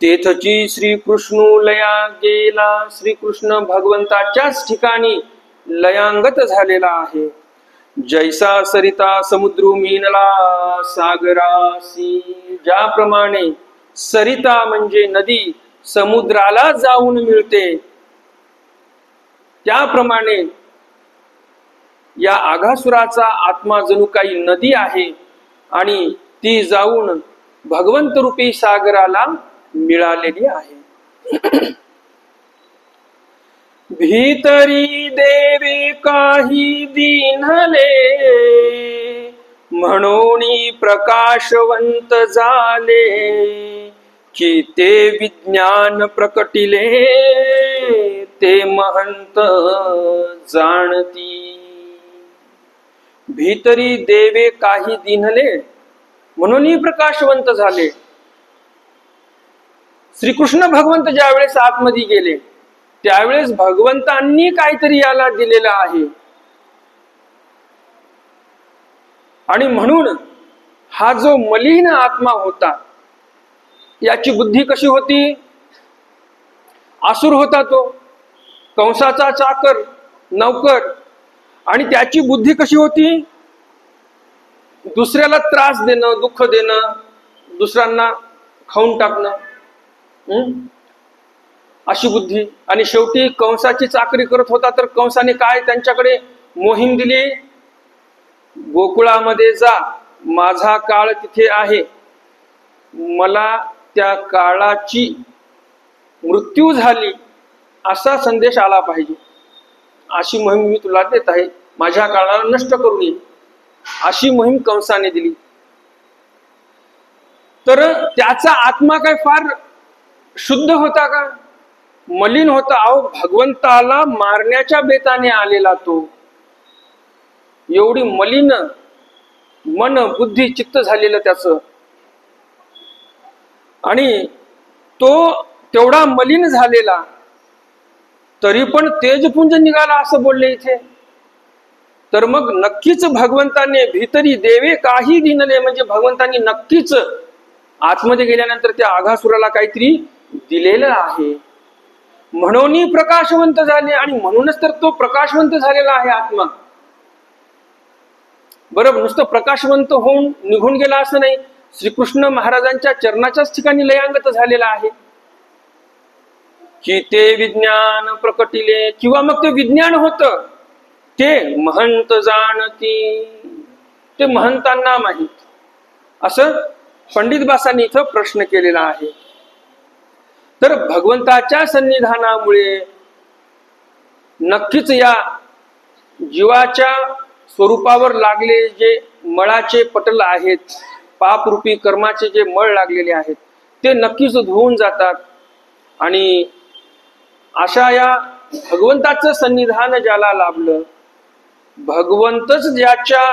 तेथची श्रीकृष्ण लया गेला. श्रीकृष्ण भगवंताच्याच ठिकाणी लयांगत झालेला आहे. जैसा सरिता समुद्रू मीनला सागरासी. ज्याप्रमाणे सरिता म्हणजे नदी समुद्राला जाऊन मिळते, त्याप्रमाणे या आघासुराचा आत्मा जणू काही नदी आहे आणि ती जाऊन भगवंत रूपी सागराला मिळालेली आहे. भीतरी देवे काही दिनले, म्हणून प्रकाशवंत झाले. की ते विज्ञान प्रकटिले, ते महंत जाणती. भीतरी देवे काही दिनले, म्हणून प्रकाशवंत झाले. श्रीकृष्ण भगवंत ज्यावेळेस आतमध्ये गेले त्यावेळेस भगवंतांनी काहीतरी याला दिलेलं आहे, आणि म्हणून हा जो मलिन आत्मा होता याची बुद्धी कशी होती? आसुर होता तो, कंसाचा चाकर नौकर, आणि त्याची बुद्धी कशी होती? दुसऱ्याला त्रास देणं, दुःख देणं, दुसऱ्यांना खाऊन टाकणं, अशी बुद्धी. आणि शेवटी कंसाची चाकरी करत होता तर कंसाने काय त्यांच्याकडे मोहीम दिली? गोकुळामध्ये जा, माझा काळ तिथे आहे, मला त्या काळाची मृत्यू झाली असा संदेश आला पाहिजे, अशी मोहीम मी तुला देत आहे, माझ्या काळाला नष्ट करू नये, अशी मोहीम कंसाने दिली. तर त्याचा आत्मा काय फार शुद्ध होता का? मलिन होता. अहो, भगवंताला मारण्याच्या बेताने आलेला तो, एवढी मलिन मन बुद्धी चित्त झालेलं त्याचं, आणि तो तेवढा मलिन झालेला तरी पण तेजपुंज निघाला असं बोलले इथे. तर मग नक्कीच भगवंताने भीतरी देवे काही दिनले, म्हणजे भगवंतांनी नक्कीच आतमध्ये गेल्यानंतर त्या आघासुराला काहीतरी दिलेलं आहे, म्हणून प्रकाशवंत झाले, आणि म्हणूनच तर तो प्रकाशवंत झालेला आहे आत्मा. बरं, नुसतं प्रकाशवंत होऊन निघून गेला असं नाही, श्रीकृष्ण महाराजांच्या चरणाच्याच ठिकाणी लयांगत झालेला आहे. की ते विज्ञान प्रकटिले, किंवा मग ते विज्ञान होत, ते महंत जाणती, ते महंतांना माहीत, असं पंडित बासांनी इथं प्रश्न केलेला आहे. तर भगवंताच्या सन्निधानामुळे नक्कीच या जीवाच्या स्वरूपावर लागले जे मळाचे पटल आहेत, पापरूपी कर्माचे जे मळ लागलेले आहेत, ते नक्कीच धुवून जातात. आणि अशा या भगवंताचं सन्निधान ज्याला लाभलं, भगवंतच ज्याच्या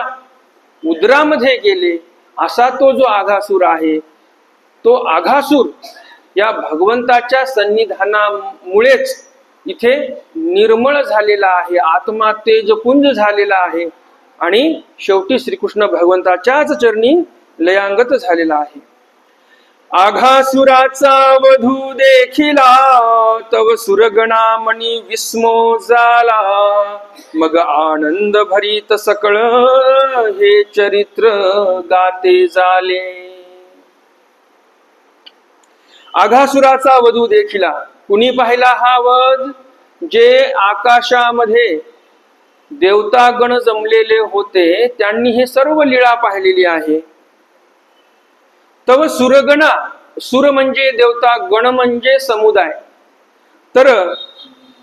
उदरामध्ये गेले, असा तो जो आघासूर आहे, तो आघासूर या भगवंताच्या सन्निधानामुळेच इथे निर्मळ झालेला आहे, आत्मा तेजपुंज झालेला आहे, आणि शेवटी श्रीकृष्ण भगवंताच्याच चरणी लयांगत झालेला आहे. आघासुराचा वधू देखिला, तव सुरगणामणी विस्मो झाला, मग आनंद भरीत सकळ हे चरित्र गाते झाले. आघासुराचा वधू देखिला, कुणी पाहिला हा वध? जे आकाशामध्ये देवतागण जमलेले होते त्यांनी हे सर्व लीळा पाहिलेली आहे. तव सुरगणा, सुर म्हणजे देवता, गण म्हणजे समुदाय. तर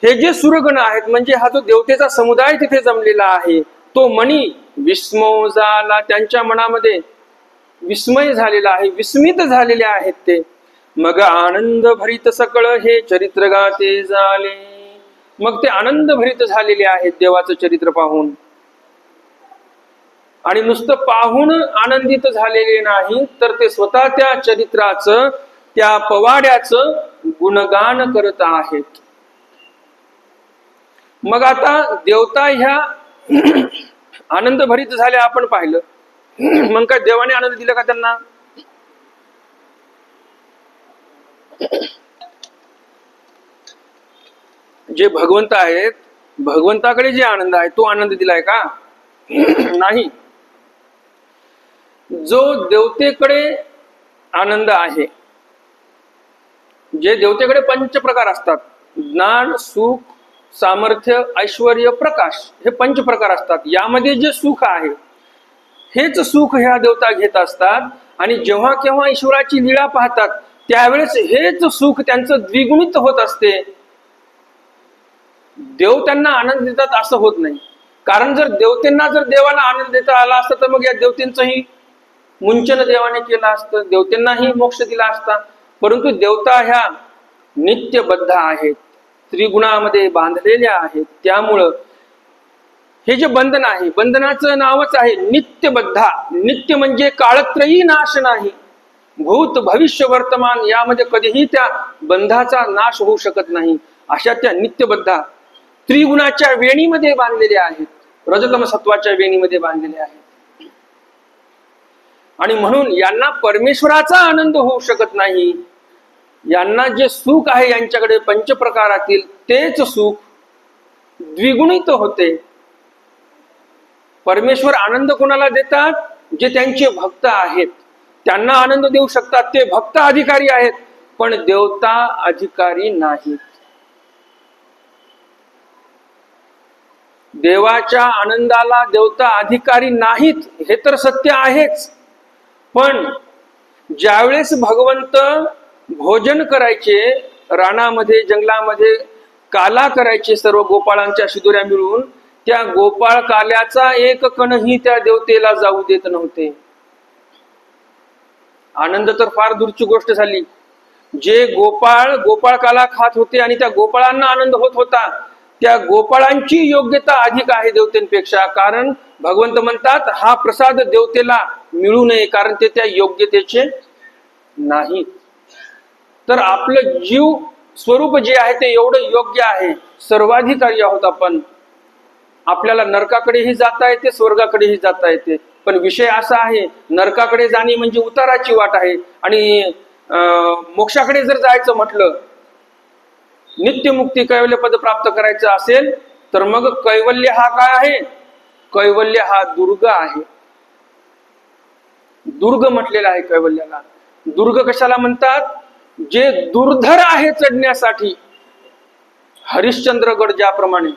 हे जे सुरगण आहेत म्हणजे हा जो देवतेचा समुदाय तिथे जमलेला आहे, तो मणी विस्मो झाला, त्यांच्या मनामध्ये विस्मय झालेला आहे, विस्मित झालेले आहेत ते. मग आनंद भरित सकळ हे चरित्र गाते झाले, मग ते आनंद भरित झालेले आहेत देवाचं चरित्र पाहून. आणि नुसतं पाहून आनंदित झालेले नाही, तर ते स्वतः त्या चरित्राचं, त्या पवाड्याचं गुणगान करत आहेत. मग आता देवता ह्या आनंद भरित झाल्या आपण पाहिलं, मग काय देवाने आनंद दिला का त्यांना? जे भगवंत आहेत, भगवंताकडे जे आनंद आहे तो आनंद दिलाय का? नाही. जो देवतेकडे आनंद आहे, जे देवतेकडे पंच प्रकार असतात, ज्ञान, सुख, सामर्थ्य, ऐश्वर्य, प्रकाश, हे पंच प्रकार असतात. यामध्ये जे सुख आहे हेच सुख ह्या देवता घेत असतात. आणि जेव्हा केव्हा ईश्वराची लीळा पाहतात त्यावेळेस हेच सुख त्यांचं द्विगुणित होत असते. देव त्यांना आनंद देतात असं होत नाही. कारण जर देवतेंना जर देवाला आनंद देता आला असता तर मग या देवतेंचंही मुंचन देवाने केलं असतं, देवतेंनाही मोक्ष दिला असता. परंतु देवता ह्या नित्यबद्ध आहेत, त्रिगुणामध्ये बांधलेल्या आहेत. त्यामुळं हे जे बंधन आहे, बंधनाचं नावच आहे नित्यबद्धा. नित्य म्हणजे काळत्रयी नाश नाही, भूत भविष्य वर्तमान यामध्ये कधीही त्या बंधाचा नाश होऊ शकत नाही. अशा त्या नित्यबद्धा त्रिगुणाच्या वेणीमध्ये बांधलेल्या आहेत, रजतम सत्वाच्या वेणीमध्ये बांधलेल्या आहेत. आणि म्हणून यांना परमेश्वराचा आनंद होऊ शकत नाही. यांना जे सुख आहे यांच्याकडे पंचप्रकारातील तेच सुख द्विगुणित होते. परमेश्वर आनंद कोणाला देतात? जे त्यांचे भक्त आहेत त्यांना आनंद देऊ शकतात. ते भक्त अधिकारी आहेत, पण देवता अधिकारी नाहीत. देवाच्या आनंदाला देवता अधिकारी नाहीत हे तर सत्य आहेच. पण ज्यावेळेस भगवंत भोजन करायचे, रानामध्ये जंगलामध्ये काला करायचे सर्व गोपाळांच्या शिदोऱ्या मिळून, त्या गोपाळ काल्याचा एक कणही त्या देवतेला जाऊ देत नव्हते. आनंद तर फार दूरची गोष्ट झाली. जे गोपाळ काला खात होते आणि त्या गोपाळांना आनंद होत होता, त्या गोपाळांची योग्यता अधिक आहे देवतेंपेक्षा. कारण भगवंत म्हणतात हा प्रसाद देवतेला मिळू नये, कारण ते त्या योग्यतेचे नाही. तर आपलं जीव स्वरूप जे आहे ते एवढं योग्य आहे, सर्वाधिकारी आहोत आपण. आपल्याला नरकाकडेही जाता येते, स्वर्गाकडेही जाता येते. पण विषय असा आहे, नरकाकडे जाणे म्हणजे उताराची वाट आहे, आणि मोक्षाकडे जर जायचं म्हटलं, नित्यमुक्ती कैवल्य पद प्राप्त करायचं असेल तर मग कैवल्य हा काय आहे? कैवल्य हा दुर्ग आहे. दुर्ग म्हटलेला आहे कैवल्याला. दुर्ग कशाला म्हणतात? जे दुर्धर आहे चढण्यासाठी. हरिश्चंद्रगड ज्याप्रमाणे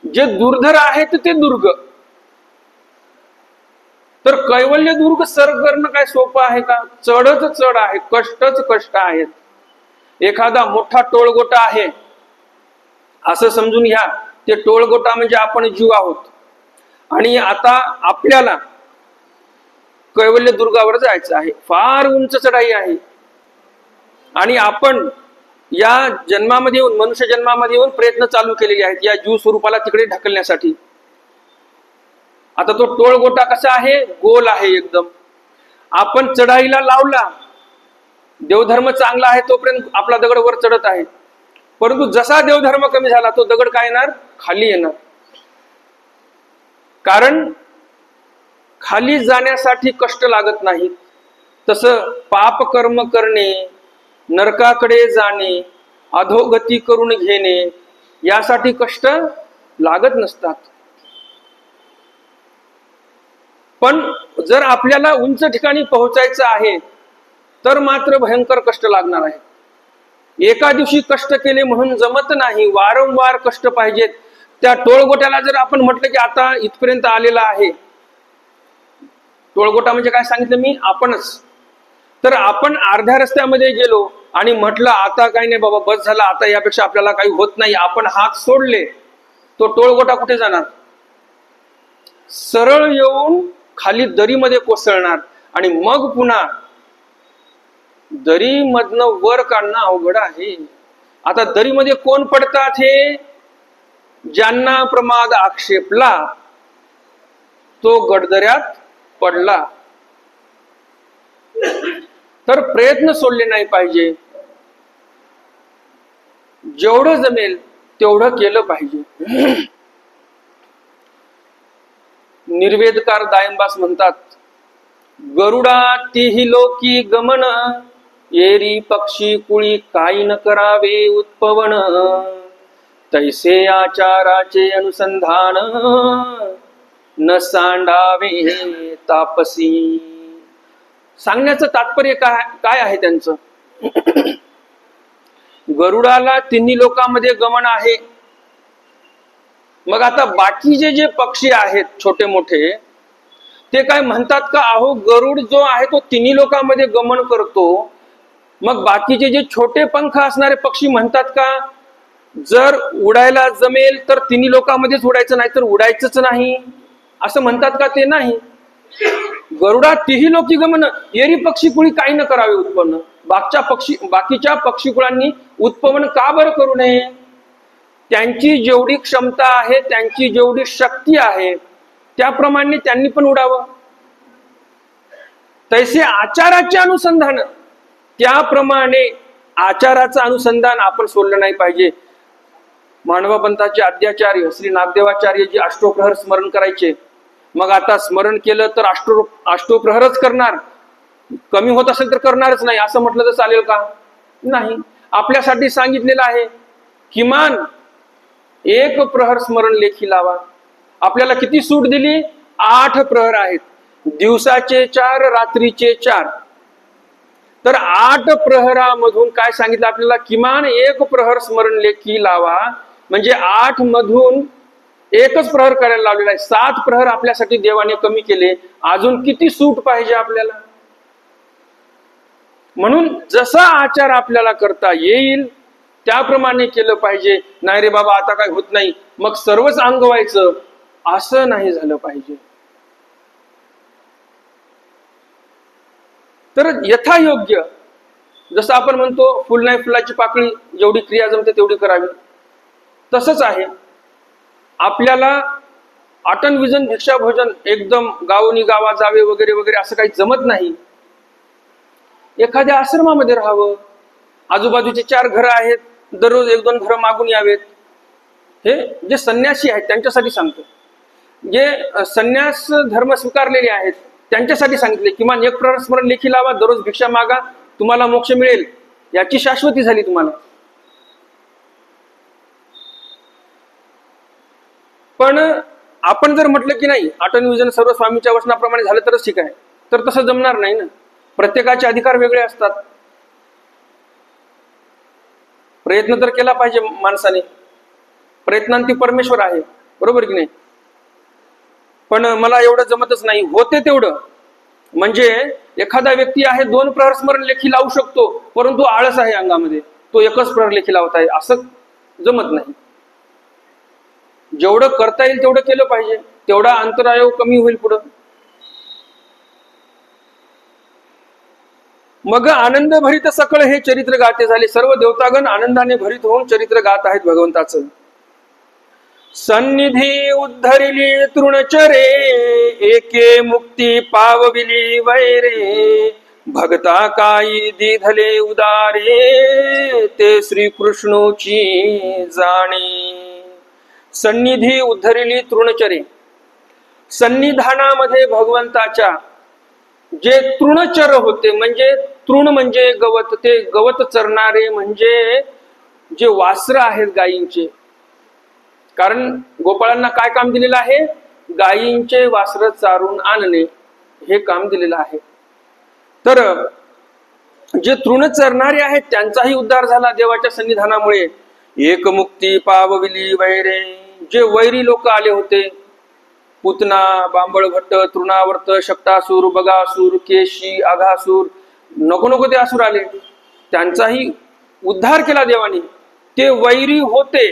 जे दुर्धर आहेत ते दुर्ग. तर कैवल्य दुर्ग सर करणं काय सोपं आहे का? चढच चढ आहे, कष्टच कष्ट आहेत. एखादा मोठा टोळगोटा आहे असं समजून घ्या. ते टोळगोटा म्हणजे आपण जीव आहोत, आणि आता आपल्याला कैवल्य दुर्गावर जायचं आहे. फार उंच चढाई आहे, आणि आपण या जन्मामध्ये येऊन, मनुष्य जन्मामध्ये येऊन प्रयत्न चालू केलेले आहेत या जीव स्वरूपाला तिकडे ढकलण्यासाठी. आता तो टोळगोटा कसा आहे? गोल आहे एकदम. आपण चढाईला लावला, देवधर्म चांगला आहे तोपर्यंत आपला दगड वर चढत आहे. परंतु जसा देवधर्म कमी झाला तो दगड काय येणार? खाली येणार. कारण खाली जाण्यासाठी कष्ट लागत नाहीत. तसं पाप कर्म करणे, नरकाकडे जाणे, अधोगती करून घेणे यासाठी कष्ट लागत नसतात. पण जर आपल्याला उंच ठिकाणी पोहोचायचं आहे तर मात्र भयंकर कष्ट लागणार आहे. एका दिवशी कष्ट केले म्हणून जमत नाही, वारंवार कष्ट पाहिजेत. त्या टोळगोट्याला जर आपण म्हटलं की आता इथपर्यंत आलेला आहे, टोळगोटा म्हणजे काय सांगितलं मी? आपणच. तर आपण अर्ध्या रस्त्यामध्ये गेलो आणि म्हटलं आता काही नाही बाबा, बस झाला, आता यापेक्षा आपल्याला काही होत नाही, आपण हात सोडले, तो टोळगोटा कुठे जाणार? सरळ येऊन खाली दरीमध्ये कोसळणार, आणि मग पुन्हा दरी मधनं वर काढणं अवघड आहे. आता दरीमध्ये कोण पडतात? हे ज्यांना प्रमाद आक्षेपला तो गडदऱ्यात पडला. तर प्रयत्न सोडले नाही पाहिजे. जेवढं जमेल तेवढं केलं पाहिजे. निर्वेदकार दायंबास म्हणतात, गरुडा तिही लोकी गमन, एरी पक्षी कुळी काही न करावे उत्पवन, तैसे आचाराचे अनुसंधान, न सांडावे तापसी. सांगण्याचं तात्पर्य काय आहे त्यांचं? गरुडाला तिन्ही लोकांमध्ये गमन आहे. मग आता बाकीचे जे पक्षी आहेत छोटे मोठे, ते काय म्हणतात का, अहो गरुड जो आहे तो तिन्ही लोकांमध्ये गमन करतो. मग बाकीचे जे छोटे पंख असणारे पक्षी म्हणतात का, जर उडायला जमेल तर तिन्ही लोकांमध्येच उडायचं, नाही तर उडायचंच नाही, असं म्हणतात का? ते नाही. गरुडा तिही लोकी गमन, एरी पक्षी कुळी काही न करावे उत्पन्न. बाकीच्या पक्षीकुळांनी उत्पन्न का बरं करू नये? त्यांची जेवढी क्षमता आहे, त्यांची जेवढी शक्ती आहे, त्याप्रमाणे त्यांनी पण उडावं. तैसे आचाराचे अनुसंधान, त्याप्रमाणे आचाराचं अनुसंधान आपण सोडलं नाही पाहिजे. मानवपंथाचे आद्याचार्य श्री नागदेवाचार्य जी अष्टोप्रहर स्मरण करायचे, मग आता स्मरण केलं तर अष्टोप्रहरच करणार, कमी होत असेल तर करणारच नाही असं म्हटलं तर चालेल का? नाही. आपल्यासाठी सांगितलेलं आहे किमान 1 प्रहर स्मरण लेखी लावा. आपल्याला किती सूट दिली? 8 प्रहर आहेत, दिवसाचे 4, रात्रीचे 4. तर 8 प्रहरामधून काय सांगितलं आपल्याला? किमान 1 प्रहर स्मरण लेखी लावा. म्हणजे 8 मधून 1च प्रहर करायला लावलेला आहे. 7 प्रहर आपल्यासाठी देवाने कमी केले. अजून किती सूट पाहिजे आपल्याला? म्हणून जसा आचार आपल्याला करता येईल त्याप्रमाणे केलं पाहिजे. नाही रे बाबा आता काय होत नाही मग सर्वच अंग व्हायचं, असं नाही झालं पाहिजे. तर यथायोग्य, जसं आपण म्हणतो फुल नाही फुलाची पाकळी, जेवढी क्रिया जमते तेवढी करावी, तसंच आहे. आपल्याला आटन विजन भिक्षा भोजन एकदम गावोनी गावा जावे वगैरे वगैरे असं काही जमत नाही. एखाद्या आश्रमामध्ये राहावं, आजूबाजूचे 4 घरं आहेत, दररोज 1-2 घरं मागून यावेत. हे जे संन्यासी आहेत त्यांच्यासाठी सांगतो. जे संन्यास धर्म स्वीकारलेले आहेत त्यांच्यासाठी सांगितले किमान 1 प्रहर स्मरण लेखी लावा, दररोज भिक्षा मागा, तुम्हाला मोक्ष मिळेल, याची शाश्वती झाली तुम्हाला. पण आपण जर म्हटलं की नाही आटन विजन सर्व स्वामीच्या वचनाप्रमाणे झालं तरच ठीक आहे, तर तसं जमणार नाही ना. प्रत्येकाचे अधिकार वेगळे असतात. प्रयत्न तर केला पाहिजे माणसाने, प्रयत्नांती परमेश्वर आहे, बरोबर की नाही. पण मला एवढं जमतच नाही, होते तेवढं. म्हणजे एखादा व्यक्ती आहे 2 प्रहर स्मरण लेखी लावू शकतो, परंतु आळस आहे अंगामध्ये, तो 1च प्रहर लेखी लावत आहे, असं जमत नाही. जेवढं करता येईल तेवढं केलं पाहिजे, तेवढा अंतरायोग कमी होईल पुढं. मग आनंद भरित सकळ हे चरित्र गाते झाले. सर्व देवतागण आनंदाने भरित होऊन चरित्र गात आहेत भगवंताचं. सन्निधी उद्धरिली तृणचरे, एके मुक्ती पावविली वैरे, भगता काही दिधले उदारे, ते श्री कृष्णोची जाणे. सन्निधी उद्धरिली तृणचरे, सन्निधानामध्ये भगवंताच्या जे तृणचर होते, म्हणजे तृण म्हणजे गवत, ते गवत चरणारे म्हणजे जे वासरं आहेत गायींचे. कारण गोपाळांना काय काम दिलेलं आहे? गायींचे वासरं चारून आणणे हे काम दिलेलं आहे. तर जे तृण चरणारे आहेत त्यांचाही उद्धार झाला देवाच्या सन्निधानामुळे. एक मुक्ती पावविली वैरे, जे वैरी लोक आले होते, पुतना, बांबळभट्ट, तृणावर्त, शक्तासूर, बगासूर, केशी, आघासूर, नको नको ते असुर आले, त्यांचाही उद्धार केला देवाने. ते वैरी होते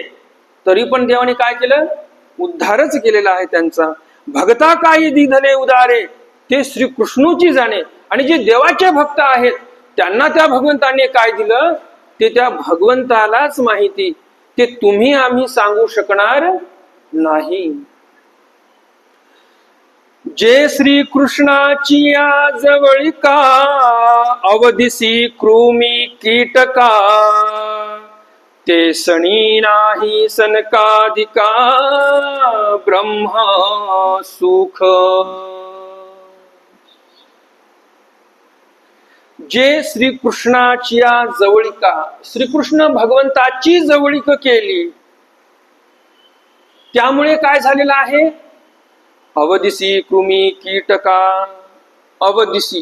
तरी पण देवाने काय केलं? उद्धारच केलेला आहे त्यांचा. भगता काही दिधले उदारे, ते श्री कृष्णूची जाणे. आणि जे देवाचे भक्त आहेत त्यांना त्या भगवंताने काय दिलं ते त्या भगवंतालाच माहिती, ते तुम्ही आम्ही सांगू शकणार नाही. जे श्री कृष्णाची या जवळिका, अवधिसी कृमी कीटका, ते सणी नाही सनकाधिका, ब्रह्म सुख. जे श्रीकृष्णाची या जवळिका, श्रीकृष्ण भगवंताची जवळीक केली, त्यामुळे काय झालेलं आहे? अवदिसी कृमी कीटका. अवदिसी,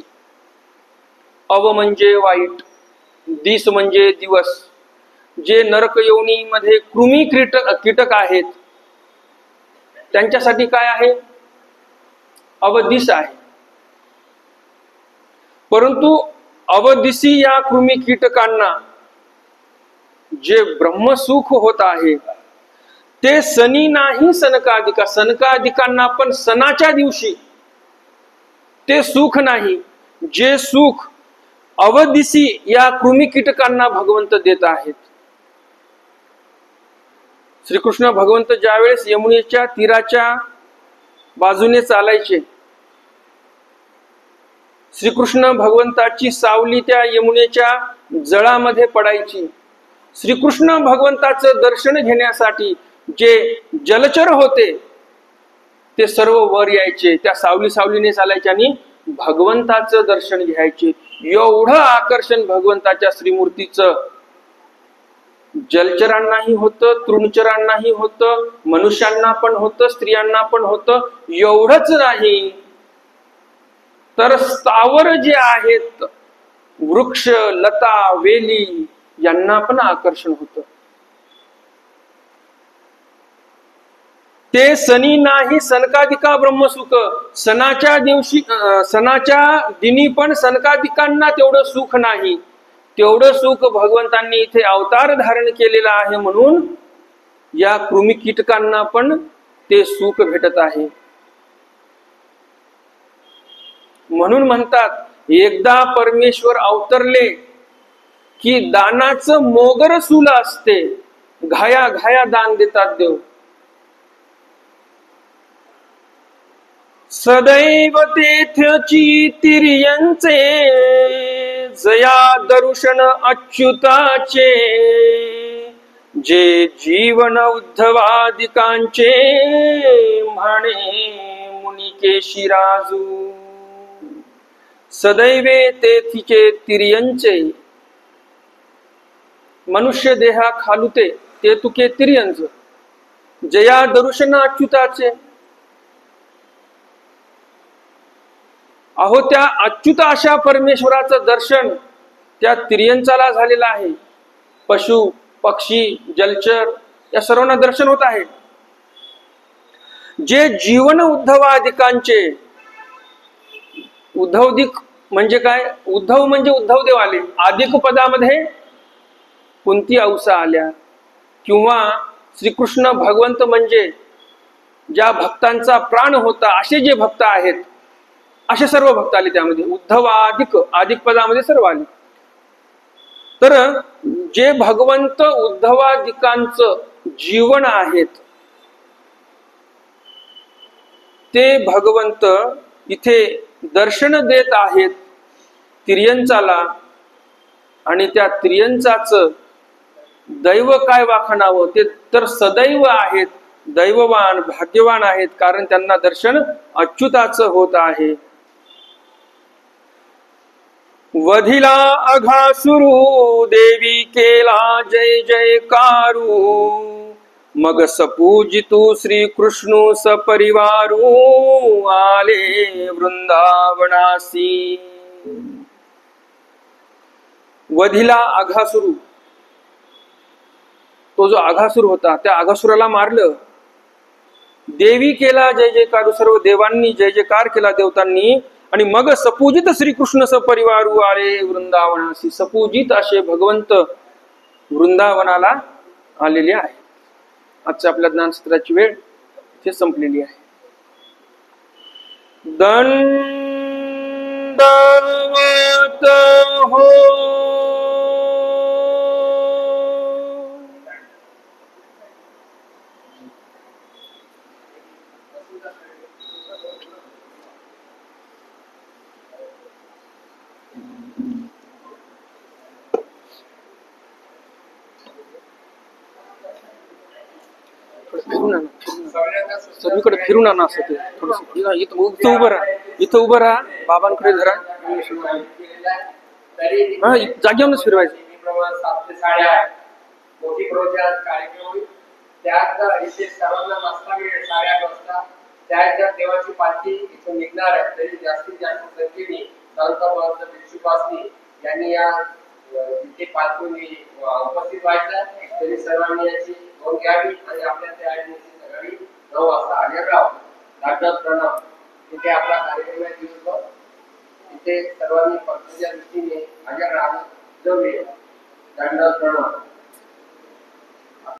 अव म्हणजे वाईट, दिस म्हणजे दिवस. जे नरक योनीमध्ये कृमी कीटक आहेत त्यांच्यासाठी काय आहे? अवदिस आहे. परंतु अवदिसी या कृमी कीटकांना जे ब्रह्मसुख होत आहे ते सनी नाही सनकाधिका. सनकाधिकांना पण सणाच्या दिवशी ते सुख नाही. जे सुख अवदिसी या कृमी कीटकांना भगवंत देत आहेत. श्रीकृष्ण भगवंत ज्यावेळेस यमुनेच्या तीराच्या बाजूने चालायचे, श्रीकृष्ण भगवंताची सावली त्या यमुनेच्या जळामध्ये पडायची. श्रीकृष्ण भगवंताचं दर्शन घेण्यासाठी जे जलचर होते ते सर्व वर यायचे, त्या सावलीने चालायचे आणि भगवंताचं दर्शन घ्यायचे. एवढं आकर्षण भगवंताच्या श्रीमूर्तीचं जलचरांनाही होतं, तृणचरांनाही होतं, मनुष्यांना पण होतं, स्त्रियांना पण होतं. एवढंच नाही तर स्थावर जे आहेत, वृक्ष, लता, वेली, यांना पण आकर्षण होतं. ते सनी नाही सनकादिका ब्रह्मसुख. सणाच्या दिनी पण सनकादिकांना तेवढं सुख नाही. तेवढं सुख भगवंतांनी इथे अवतार धारण केलेला आहे, म्हणून या कृमी कीटकांना पण ते सुख भेटत आहे. म्हणून म्हणतात एकदा परमेश्वर अवतरले की दानाचं मोगर सुल असते, घाया घाया दान देतात देव. सदैव तेथची तिर्यंचे जया दर्शन अच्युताचे, जे जीवन उद्धवादिकांचे म्हणे मुनिकेशी राजू. सदैवे तेथीचे तिर्यंचे, मनुष्य देहा खालुते ते तुके तिर्यंच, जया दर्शन अच्युताचे. अहो त्या अच्युत अशा परमेश्वराचं दर्शन त्या तिर्यंचाला झालेलं आहे. पशु पक्षी जलचर या सर्वांना दर्शन होत आहे. जे जीवन उद्धवादिकांचे, उद्धवदिक म्हणजे काय? उद्धव म्हणजे उद्धवदेव आले. अधिक पदामध्ये कुंती औसा आल्या, किंवा श्रीकृष्ण भगवंत म्हणजे ज्या भक्तांचा प्राण होता असे जे भक्त आहेत, असे सर्व भक्त आले. त्यामध्ये उद्धव अधिक पदामध्ये सर्व आले. तर जे भगवंत उद्धवादिकांचं जीवन आहेत ते भगवंत इथे दर्शन देत आहेत तिर्यंचाला. आणि त्या तिर्यंचाचं दैव काय वाखाणावं, ते तर सदैव आहेत, दैववान भाग्यवान आहेत, कारण त्यांना दर्शन अच्युताचं होत आहे. वधिला अघासुरू देवी केला जय जयकारू, मग सपूजितू श्री कृष्णू सपरिवारू, आले वृंदावनासी. वधिला अघासुरू, तो जो अघासुर होता त्या अघासुराला मारलं. देवी केला जय जयकार, सर्व देवांनी जय जयकार केला देवतांनी. आणि मग सपूजित श्रीकृष्ण सपरिवारू आले वृंदावनासी. सपूजित असे भगवंत वृंदावनाला आलेले आहे. आजच्या आपल्या ज्ञानसत्राची वेळ इथे संपलेली आहे. दंडवत हो. सर्वीकडे फिरून आणा असं ते थोडस. इथं उभं राहा, इथं उभं राहा, बाबांकडे धरा. हा जागेवरच फिरवायचं. मोठी कार्यक्रम त्यात इथे सर्वांना वाजता 8:30 वाजता त्या देवाची पालखी इथून निघणार आहे. तरी जास्तीत जास्त संख्येने संत भिक्षुपासनी यांनी या इथे पालखी उपस्थित व्हायचं. तरी सर्वांनी याची नोंद घ्यावी आणि आपल्या तयारीने सकाळी 9 वाजता हजर राहावं. लागतात प्रणव तिथे आपला कार्यक्रम आहे दिवसभर. तिथे सर्वांनी पक्षाच्या दृष्टीने हजर राहणं जरूरी आहे. दंडवत प्रणव.